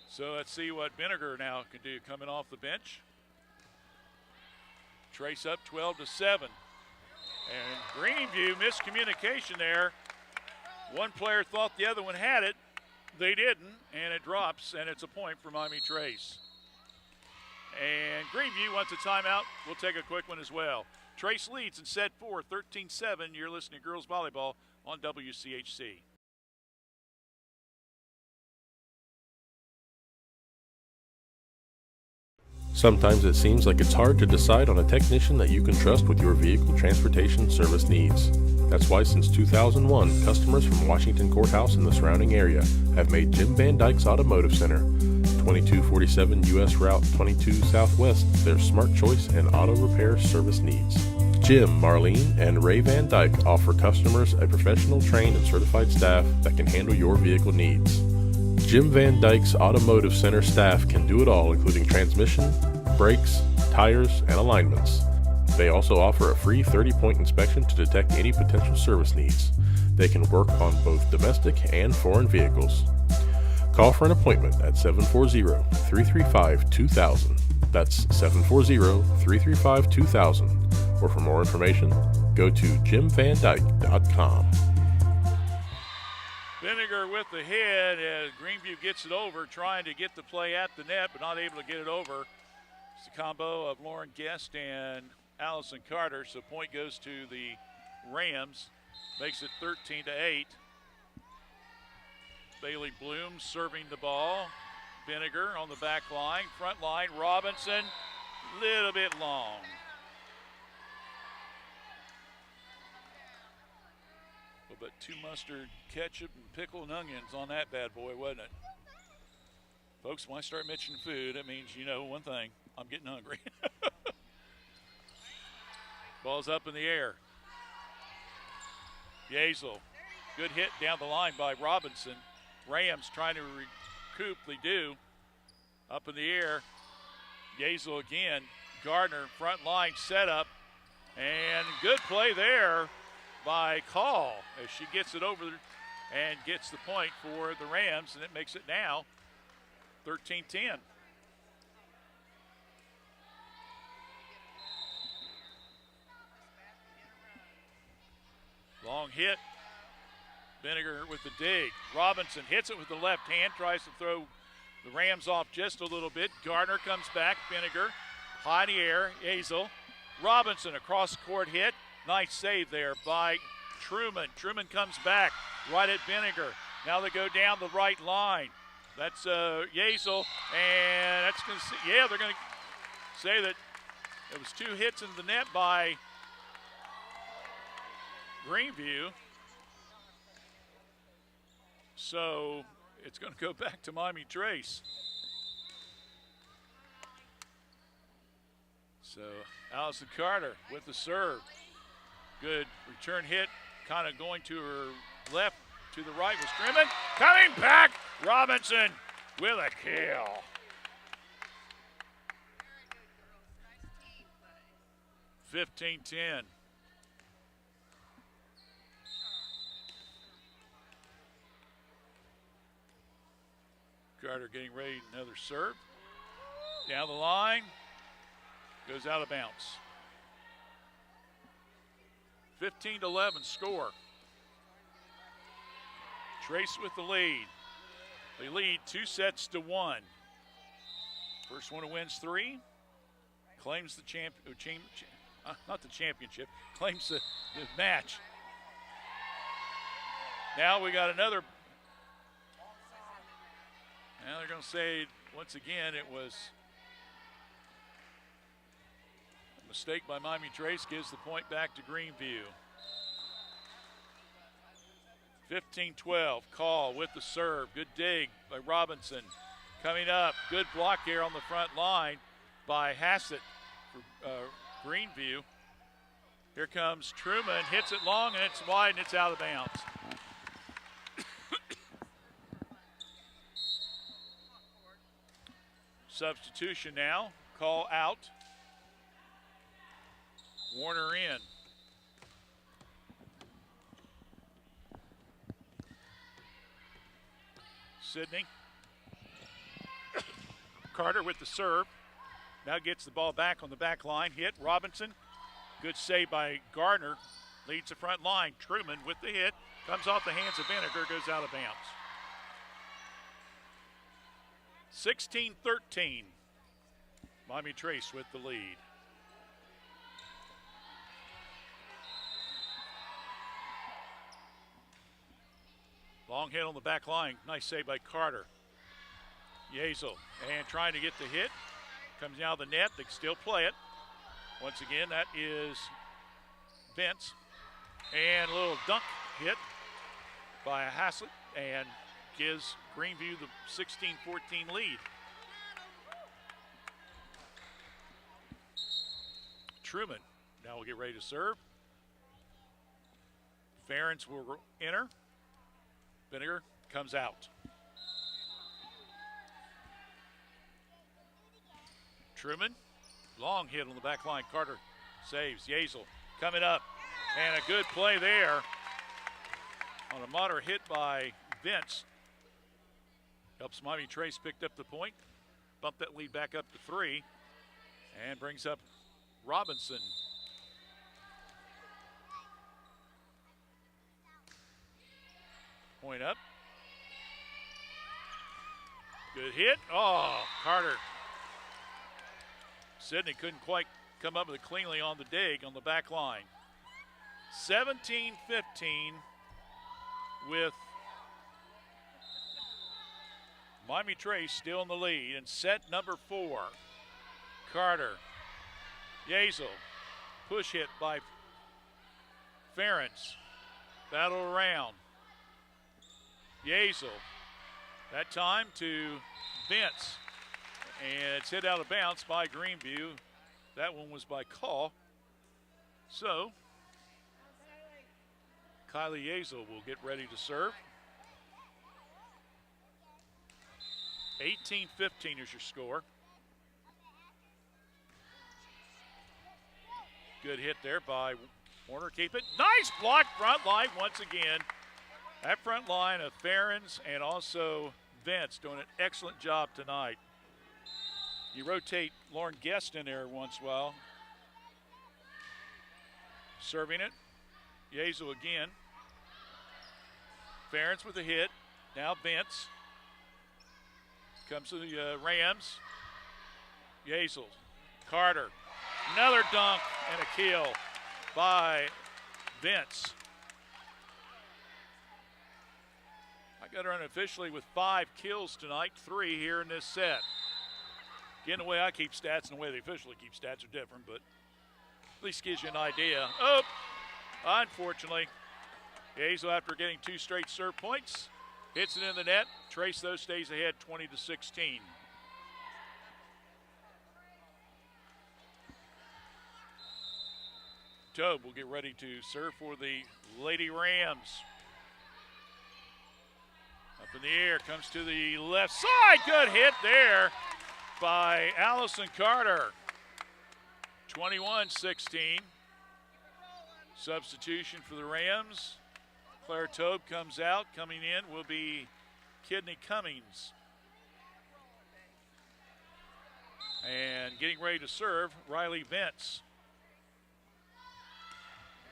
S3: So let's see what Vinegar now can do coming off the bench. Trace up 12-7. And Greenview, miscommunication there. One player thought the other one had it. They didn't, and it drops, and it's a point for Miami Trace. And Greenview wants a timeout. We'll take a quick one as well. Trace leads in set 4, 13-7. You're listening to Girls Volleyball on WCHC.
S5: Sometimes it seems like it's hard to decide on a technician that you can trust with your vehicle transportation service needs. That's why since 2001, customers from Washington Courthouse and the surrounding area have made Jim Van Dyke's Automotive Center, 2247 U.S. Route 22 Southwest, their smart choice and auto repair service needs. Jim, Marlene, and Ray Van Dyke offer customers a professional, trained, and certified staff that can handle your vehicle needs. Jim Van Dyke's Automotive Center staff can do it all, including transmission, brakes, tires, and alignments. They also offer a free 30-point inspection to detect any potential service needs. They can work on both domestic and foreign vehicles. Call for an appointment at 740-335-2000. That's 740-335-2000. Or for more information, go to jimvandyke.com.
S3: Vinegar with the hit as Greenview gets it over, trying to get the play at the net, but not able to get it over. It's a combo of Lauren Guest and Allison Carter, so point goes to the Rams. Makes it 13-8. Bailey Bloom serving the ball. Vinegar on the back line. Front line, Robinson, little bit long. But two mustard, ketchup, and pickle and onions on that bad boy, wasn't it? Folks, when I start mentioning food, that means you know one thing. I'm getting hungry. Ball's up in the air. Yazel. Good hit down the line by Robinson. Rams trying to recoup. They do. Up in the air. Yazel again. Gardner, front line setup. And good play there by Call as she gets it over and gets the point for the Rams, and it makes it now 13-10. Long hit. Vinegar with the dig. Robinson hits it with the left hand, tries to throw the Rams off just a little bit. Gardner comes back. Vinegar high in the air. Hazel. Robinson across the court hit. Nice save there by Truman. Truman comes back right at Vinegar. Now they go down the right line. That's Yazel, and that's going to see, yeah, they're going to say that it was two hits into the net by Greenview. So it's going to go back to Miami Trace. So Allison Carter with the serve. Good return hit, kind of going to her left, to the right was Truman. Coming back, Robinson with a kill. Good girls. 15-10. Carter getting ready, another serve. Down the line, goes out of bounds. 15-11 score. Trace with the lead. They lead 2-1. First one who wins 3 claims the not the championship, claims the match. Now we got another. Now they're going to say once again it was a mistake by Miami Trace, gives the point back to Greenview. 15-12, Call with the serve. Good dig by Robinson. Coming up, good block here on the front line by Hassett for Greenview. Here comes Truman, hits it long, and it's wide, and it's out of bounds. Substitution now, Call out. Warner in. Sidney. Carter with the serve. Now gets the ball back on the back line. Hit Robinson. Good save by Gardner. Leads the front line. Truman with the hit. Comes off the hands of Vinegar. Goes out of bounds. 16-13. Miami Trace with the lead. Long hit on the back line. Nice save by Carter. Yazel, and trying to get the hit. Comes out of the net. They can still play it. Once again, that is Vince. And a little dunk hit by Haslett and gives Greenview the 16-14 lead. Truman now will get ready to serve. Ferens will enter. Vinegar comes out. Truman, long hit on the back line. Carter saves. Yazel coming up, and a good play there on a moderate hit by Vince. Helps Miami Trace picked up the point, bumped that lead back up to 3, and brings up Robinson. Point up. Good hit. Oh, Carter. Sidney couldn't quite come up with it cleanly on the dig on the back line. 17-15 with Miami Trace still in the lead. And set number 4. Carter. Yazel. Push hit by Ferentz. Battle around. Yazel. That time to Vince. And it's hit out of bounds by Greenview. That one was by call. So, Kylie Yazel will get ready to serve. 18-15 is your score. Good hit there by Warner. Keep it. Nice block front line once again. That front line of Ferentz and also Vince doing an excellent job tonight. You rotate Lauren Guest in there once in a while. Serving it. Yazel again. Ferentz with a hit. Now Vince. Comes to the Rams. Yazel. Carter. Another dunk and a kill by Vince. I got her unofficially with 5 kills tonight, 3 here in this set. Again, the way I keep stats and the way they officially keep stats are different, but at least gives you an idea. Oh, unfortunately, Yazel, after getting 2 straight serve points, hits it in the net. Trace, though, stays ahead 20-16. Tobe will get ready to serve for the Lady Rams. Up in the air, comes to the left side. Good hit there by Allison Carter. 21-16. Substitution for the Rams. Claire Tobe comes out. Coming in will be Kidney Cummings. And getting ready to serve, Riley Vince.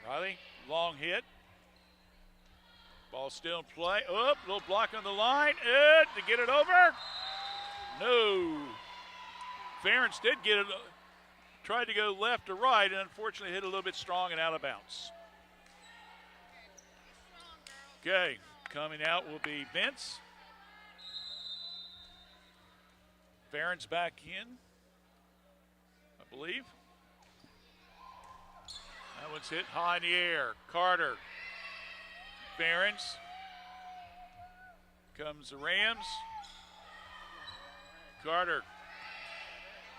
S3: Riley, long hit. Ball still in play. Oh, little block on the line. To get it over. No. Ferentz did get it. Tried to go left to right and unfortunately hit a little bit strong and out of bounds. Okay, coming out will be Vince. Ferentz back in, I believe. That one's hit high in the air. Carter. Ferentz. Comes the Rams. Carter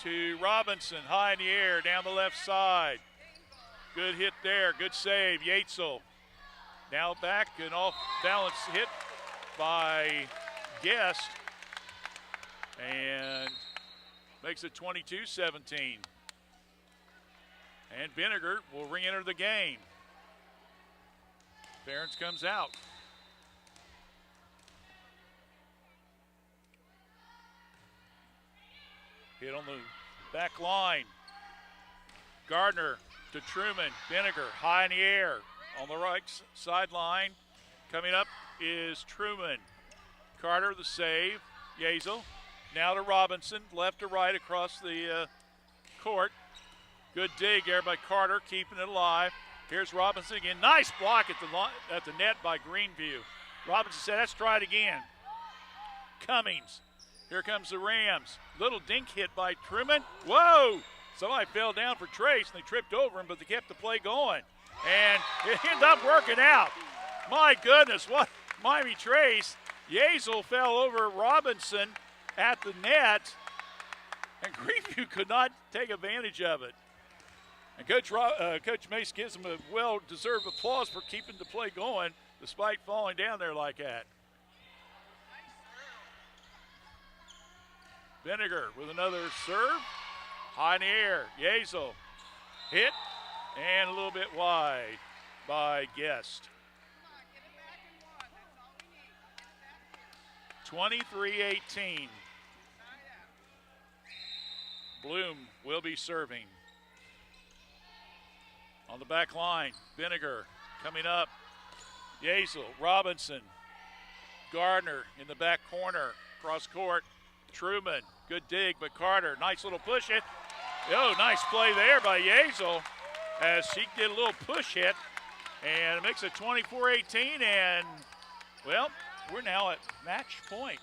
S3: to Robinson. High in the air down the left side. Good hit there. Good save. Yazel. Now back, an off balance hit by Guest. And makes it 22-17. And Vinegar will re-enter the game. Ferentz comes out. Hit on the back line. Gardner to Truman. Vinegar high in the air on the right sideline. Coming up is Truman. Carter the save. Yazel. Now to Robinson. Left to right across the court. Good dig there by Carter, keeping it alive. Here's Robinson again. Nice block at the net by Greenview. Robinson said, let's try it again. Cummings. Here comes the Rams. Little dink hit by Truman. Whoa! Somebody fell down for Trace, and they tripped over him, but they kept the play going. And it ended up working out. My goodness, what Miami Trace. Yazel fell over Robinson at the net, and Greenview could not take advantage of it. And Coach Mace gives him a well-deserved applause for keeping the play going despite falling down there like that. Vinegar with another serve. High in the air. Yazel. Hit. And a little bit wide by Guest. 23-18. Bloom will be serving. On the back line, Vinegar coming up. Yazel, Robinson, Gardner in the back corner, cross court. Truman, good dig, but Carter, nice little push hit. Oh, nice play there by Yazel as she did a little push hit. And it makes it 24-18, and, well, we're now at match point.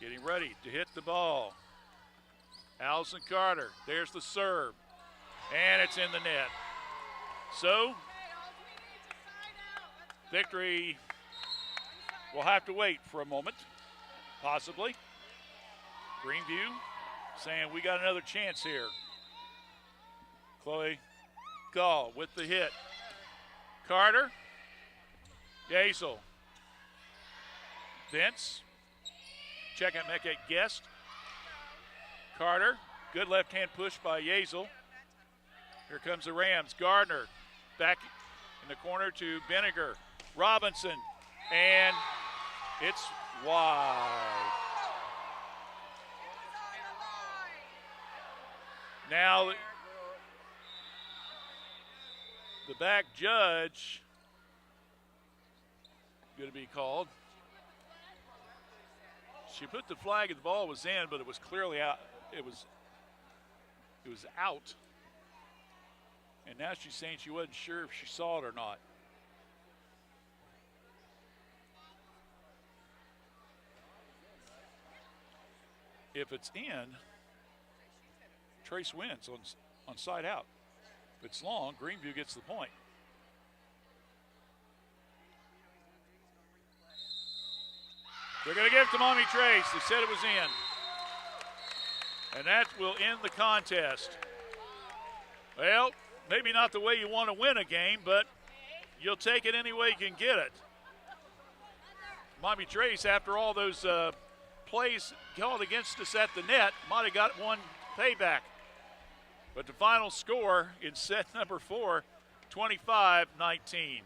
S3: getting ready to hit the ball. Allison Carter, there's the serve, and it's in the net. So, victory will have to wait for a moment, possibly. Greenview saying we got another chance here. Chloe Gall with the hit. Carter, Yazel, Vince, check out Mecca Guest. Carter, good left-hand push by Yazel. Here comes the Rams. Gardner back in the corner to Benninger. Robinson, and it's wide. Now the back judge going to be called. She put the flag and the ball was in, but it was clearly out. It was out. And now she's saying she wasn't sure if she saw it or not. If it's in, Trace wins on side out. If it's long, Greenview gets the point. They're going to give it to Mommy Trace. They said it was in. And that will end the contest. Well, maybe not the way you want to win a game, but you'll take it any way you can get it. Mommy Trace, after all those plays called against us at the net, might have got one payback. But the final score in set number 4, 25-19.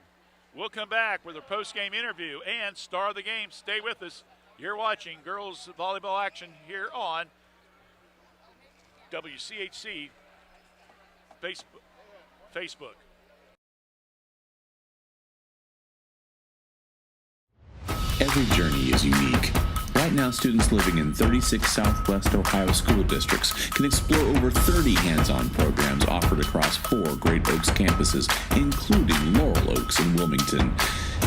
S3: We'll come back with our post-game interview and star of the game. Stay with us. You're watching girls volleyball action here on WCHC Facebook.
S6: Every journey is unique. Right now, students living in 36 Southwest Ohio school districts can explore over 30 hands-on programs offered across 4 Great Oaks campuses, including Laurel Oaks and Wilmington.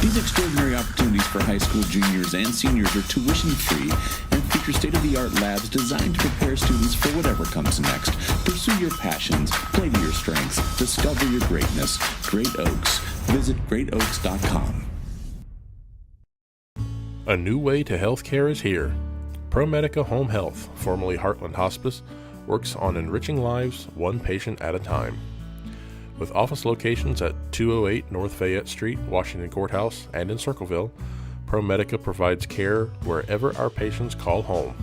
S6: These extraordinary opportunities for high school juniors and seniors are tuition-free and feature state-of-the-art labs designed to prepare students for whatever comes next. Pursue your passions, play to your strengths, discover your greatness. Great Oaks. Visit greatoaks.com.
S5: A new way to healthcare is here. ProMedica Home Health, formerly Heartland Hospice, works on enriching lives one patient at a time. With office locations at 208 North Fayette Street, Washington Courthouse, and in Circleville, ProMedica provides care wherever our patients call home.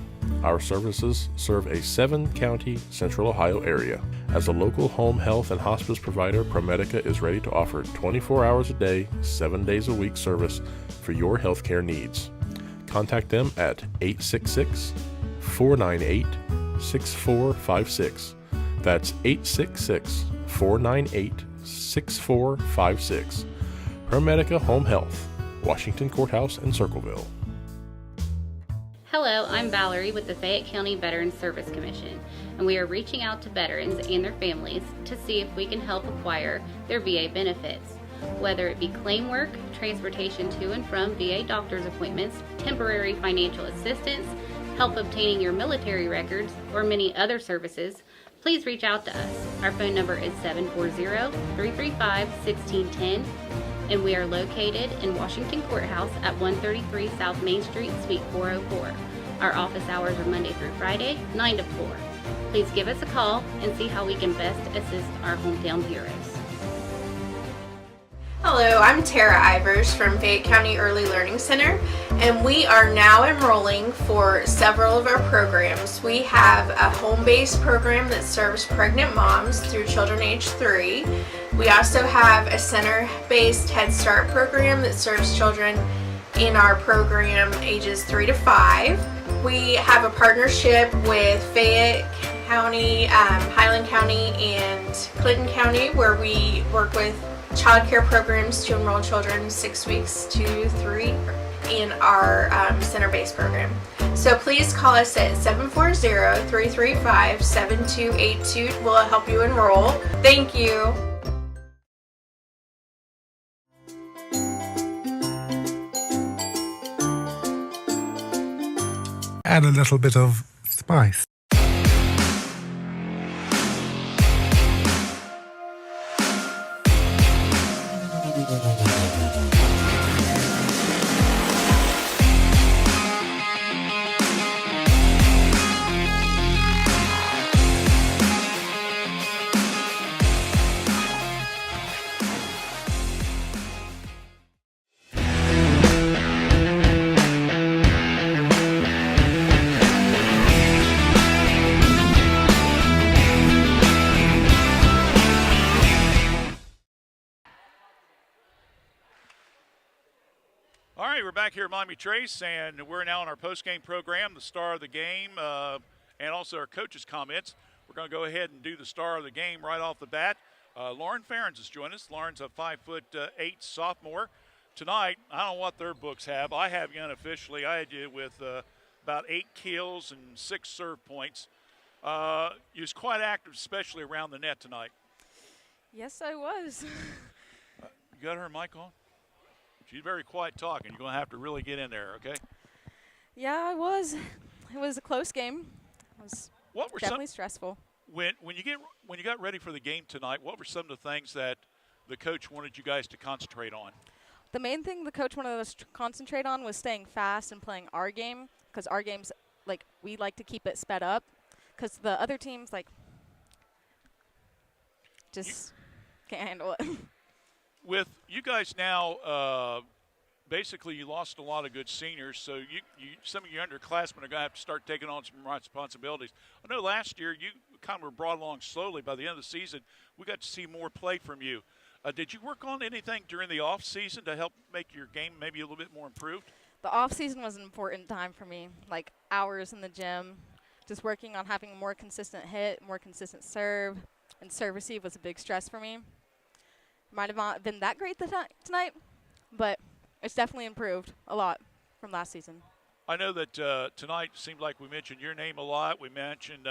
S5: Our services serve a 7-county Central Ohio area. As a local home health and hospice provider, ProMedica is ready to offer 24 hours a day, 7 days a week service for your healthcare needs. Contact them at 866-498-6456. That's 866-498-6456. ProMedica Home Health, Washington Courthouse and Circleville.
S17: Hello, I'm Valerie with the Fayette County Veterans Service Commission, and we are reaching out to veterans and their families to see if we can help acquire their VA benefits. Whether it be claim work, transportation to and from VA doctor's appointments, temporary financial assistance, help obtaining your military records, or many other services, please reach out to us. Our phone number is 740-335-1610, and we are located in Washington Courthouse at 133 South Main Street, Suite 404. Our office hours are Monday through Friday, 9 to 4. Please give us a call and see how we can best assist our hometown heroes.
S7: Hello, I'm Tara Ivers from Fayette County Early Learning Center, and we are now enrolling for several of our programs. We have a home-based program that serves pregnant moms through children age 3. We also have a center-based Head Start program that serves children in our program ages 3 to 5. We have a partnership with Fayette County, Highland County, and Clinton County, where we work with child care programs to enroll children 6 weeks to 3 in our center-based program. So please call us at 740-335-7282. We'll help you enroll. Thank you.
S15: add a little bit of spice.
S3: All right, we're back here at Miami Trace, and we're now in our post-game program, the star of the game, and also our coaches' comments. We're going to go ahead and do the star of the game right off the bat. Lauren Ferens has joined us. Lauren's a 5'8" sophomore. Tonight, I don't know what their books have. I have you unofficially. I had you with about 8 kills and 6 serve points. You was quite active, especially around the net tonight.
S18: Yes, I was.
S3: You got her mic on? She's very quiet talking. You're going to have to really get in there, okay?
S18: Yeah, I was. It was a close game. It was definitely stressful.
S3: When you got ready for the game tonight, what were some of the things that the coach wanted you guys to concentrate on?
S18: The main thing the coach wanted us to concentrate on was staying fast and playing our game, because our game's, like, we like to keep it sped up, because the other teams, like, just can't handle it.
S3: With you guys now, basically you lost a lot of good seniors, so some of your underclassmen are going to have to start taking on some responsibilities. I know last year you kind of were brought along slowly. By the end of the season, we got to see more play from you. Did you work on anything during the off season to help make your game maybe a little bit more improved?
S18: The off season was an important time for me, like hours in the gym, just working on having a more consistent hit, more consistent serve, and serve receive was a big stress for me. Might have not been that great tonight, but it's definitely improved a lot from last season.
S3: I know that tonight seemed like we mentioned your name a lot. We mentioned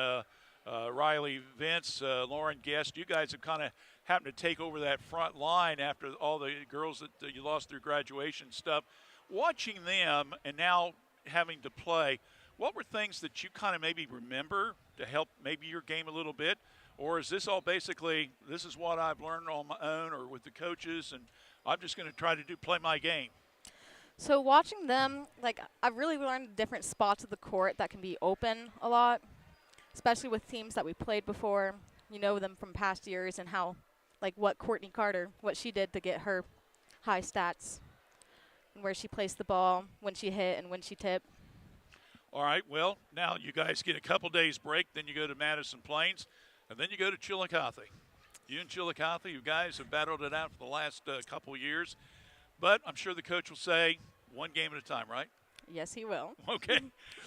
S3: Riley Vince, Lauren Guest. You guys have kind of happened to take over that front line after all the girls that you lost through graduation stuff. Watching them and now having to play, what were things that you kind of maybe remember to help maybe your game a little bit? Or is this all basically, this is what I've learned on my own or with the coaches, and I'm just going to try to play my game?
S18: So watching them, like, I've really learned different spots of the court that can be open a lot, especially with teams that we played before. You know them from past years and how, like, what Courtney Carter, what she did to get her high stats, and where she placed the ball, when she hit, and when she tipped.
S3: All right, well, now you guys get a couple days break, then you go to Madison Plains. And then you go to Chillicothe. You and Chillicothe, you guys have battled it out for the last couple years. But I'm sure the coach will say, one game at a time, right?
S18: Yes, he will.
S3: Okay.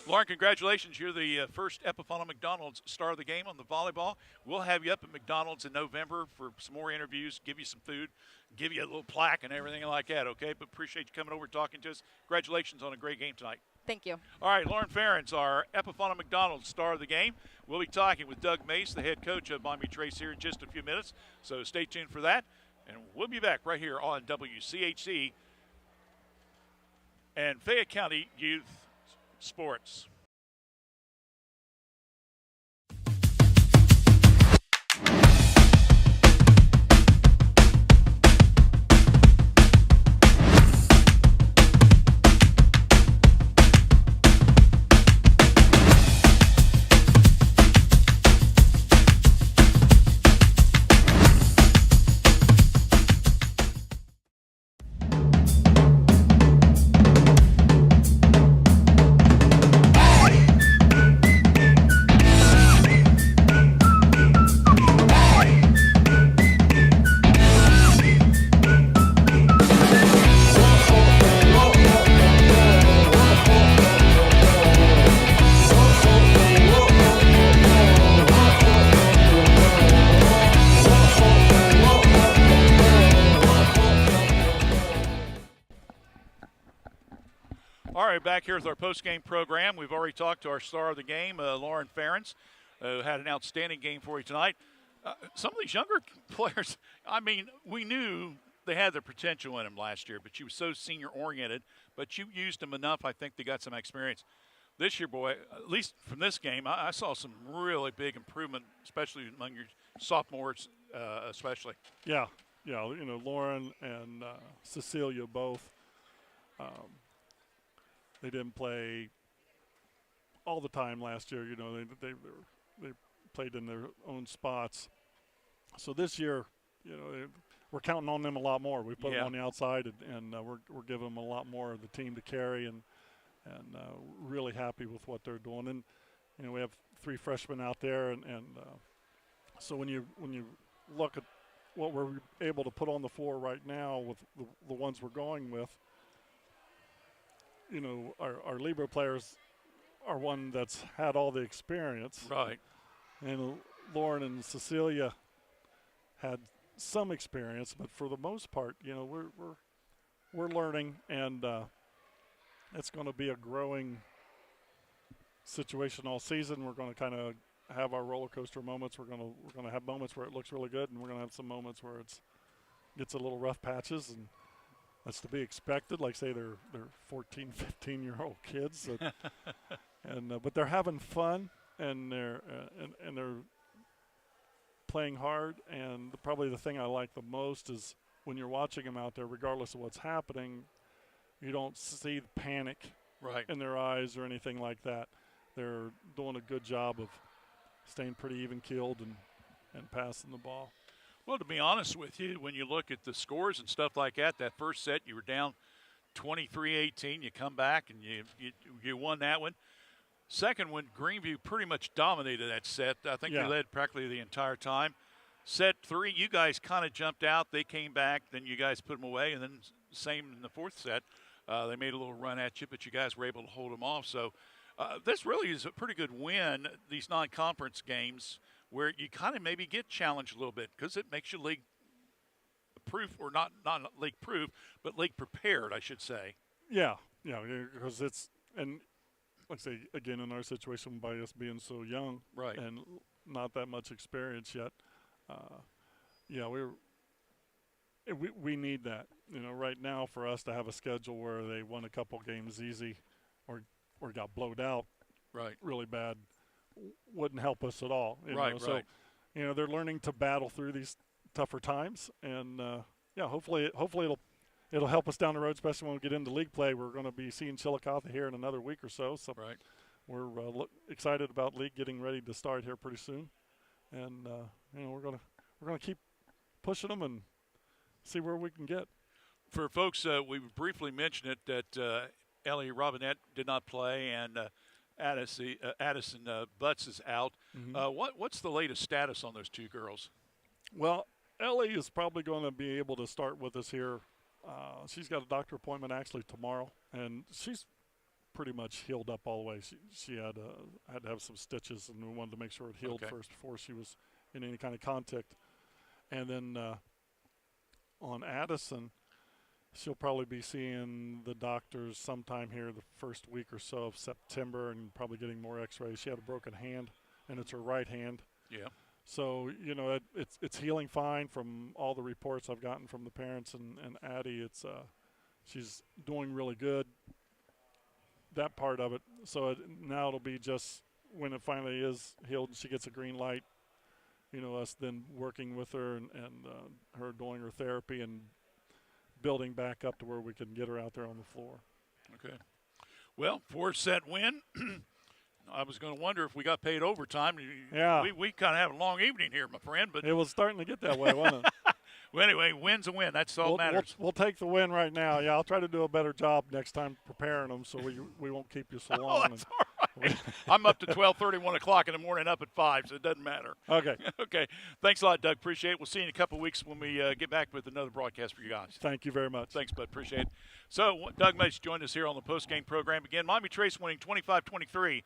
S3: Lauren, congratulations. You're the first Epifana McDonald's star of the game on the volleyball. We'll have you up at McDonald's in November for some more interviews, give you some food, give you a little plaque and everything like that, okay? But appreciate you coming over and talking to us. Congratulations on a great game tonight.
S18: Thank you.
S3: All right, Lauren Ferens, our Epifana McDonald's star of the game. We'll be talking with Doug Mace, the head coach of Miami Trace, here in just a few minutes. So stay tuned for that. And we'll be back right here on WCHC and Fayette County Youth Sports. All right, back here with our post-game program. We've already talked to our star of the game, Lauren Ferens, who had an outstanding game for you tonight. Some of these younger players, I mean, we knew they had the potential in them last year, but she was so senior-oriented. But you used them enough, I think they got some experience. this year, boy, at least from this game, I saw some really big improvement, especially among your sophomores, especially.
S19: Yeah, Lauren and Cecilia both. They didn't play all the time last year. They played in their own spots. So this year, we're counting on them a lot more. We put them on the outside, and we're giving them a lot more of the team to carry, and really happy with what they're doing. And we have 3 freshmen out there, and so when you look at what we're able to put on the floor right now with the ones we're going with, our Libra players are one that's had all the experience.
S3: Right.
S19: And Lauren and Cecilia had some experience, but for the most part, we're learning, and it's going to be a growing situation all season. We're going to kind of have our roller coaster moments. We're going to have moments where it looks really good, and we're going to have some moments where it gets a little rough patches, and that's to be expected. Like say they're 14, 15-year-old kids, but they're having fun, and they're playing hard. And probably the thing I like the most is when you're watching them out there, regardless of what's happening, you don't see the panic in their eyes or anything like that. They're doing a good job of staying pretty even-keeled and passing the ball.
S3: Well, to be honest with you, when you look at the scores and stuff like that first set you were down 23-18. You come back and you won that one. Second one, Greenview pretty much dominated that set. I think they led practically the entire time. Set 3, you guys kind of jumped out. They came back. Then you guys put them away. And then same in the fourth set. They made a little run at you, but you guys were able to hold them off. So this really is a pretty good win, these non-conference games, where you kind of maybe get challenged a little bit because it makes you league proof, or not league proof, but league prepared, I should say.
S19: Yeah, because it's – and like I say, again, in our situation, by us being so young and not that much experience yet, we need that. Right now for us to have a schedule where they won a couple games easy or got blowed out really bad wouldn't help us at all. So, they're learning to battle through these tougher times, and hopefully it'll help us down the road, especially when we get into league play. We're going to be seeing Chillicothe here in another week or so. So we're excited about league getting ready to start here pretty soon, and we're gonna keep pushing them and see where we can get.
S3: For folks, we briefly mentioned it that Ellie Robinette did not play, and Addison Butts is out. What's the latest status on those two girls?
S19: Well, Ellie is probably going to be able to start with us here. She's got a doctor appointment actually tomorrow, and she's pretty much healed up all the way. She had to have some stitches, and we wanted to make sure it healed first before she was in any kind of contact. And then on Addison, she'll probably be seeing the doctors sometime here the first week or so of September, and probably getting more x-rays. She had a broken hand, and it's her right hand.
S3: Yeah.
S19: So, it's healing fine from all the reports I've gotten from the parents and Addie. She's doing really good, that part of it. So now it'll be just when it finally is healed and she gets a green light, us then working with her and her doing her therapy and building back up to where we can get her out there on the floor.
S3: Okay. Well, 4-set win. I was going to wonder if we got paid overtime.
S19: Yeah.
S3: We kind of have a long evening here, my friend. But
S19: it was starting to get that way, wasn't it?
S3: Well, anyway, win's a win. That's all that matters.
S19: We'll take the win right now. Yeah, I'll try to do a better job next time preparing them so we won't keep you so long.
S3: That's all right. I'm up to 12:30, 1 o'clock in the morning, up at 5, so it doesn't matter.
S19: Okay.
S3: Okay. Thanks a lot, Doug. Appreciate it. We'll see you in a couple of weeks when we get back with another broadcast for you guys.
S19: Thank you very much.
S3: Thanks, bud. Appreciate it. So, Doug Mace joined us here on the post-game program. Again, Miami Trace winning 25-23,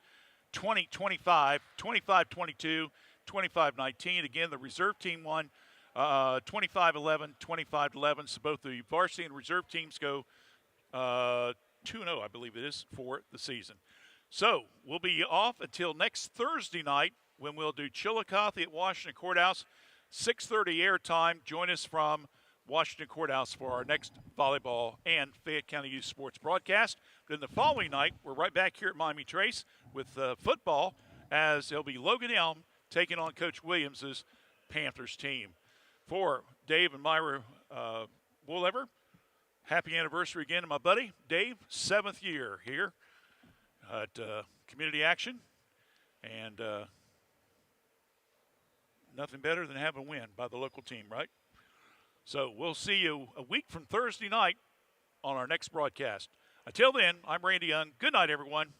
S3: 20-25, 25-22, 25-19. Again, the reserve team won 25-11, 25-11. So both the varsity and reserve teams go 2-0, I believe it is, for the season. So we'll be off until next Thursday night when we'll do Chillicothe at Washington Courthouse, 6:30 airtime. Join us from Washington Courthouse for our next volleyball and Fayette County Youth Sports broadcast. Then the following night, we're right back here at Miami Trace with football, as it'll be Logan Elm taking on Coach Williams' Panthers team. For Dave and Myra Woollever, happy anniversary again to my buddy Dave, 7th year here at Community Action. And nothing better than have a win by the local team, right? So we'll see you a week from Thursday night on our next broadcast. Until then, I'm Randy Young. Good night, everyone.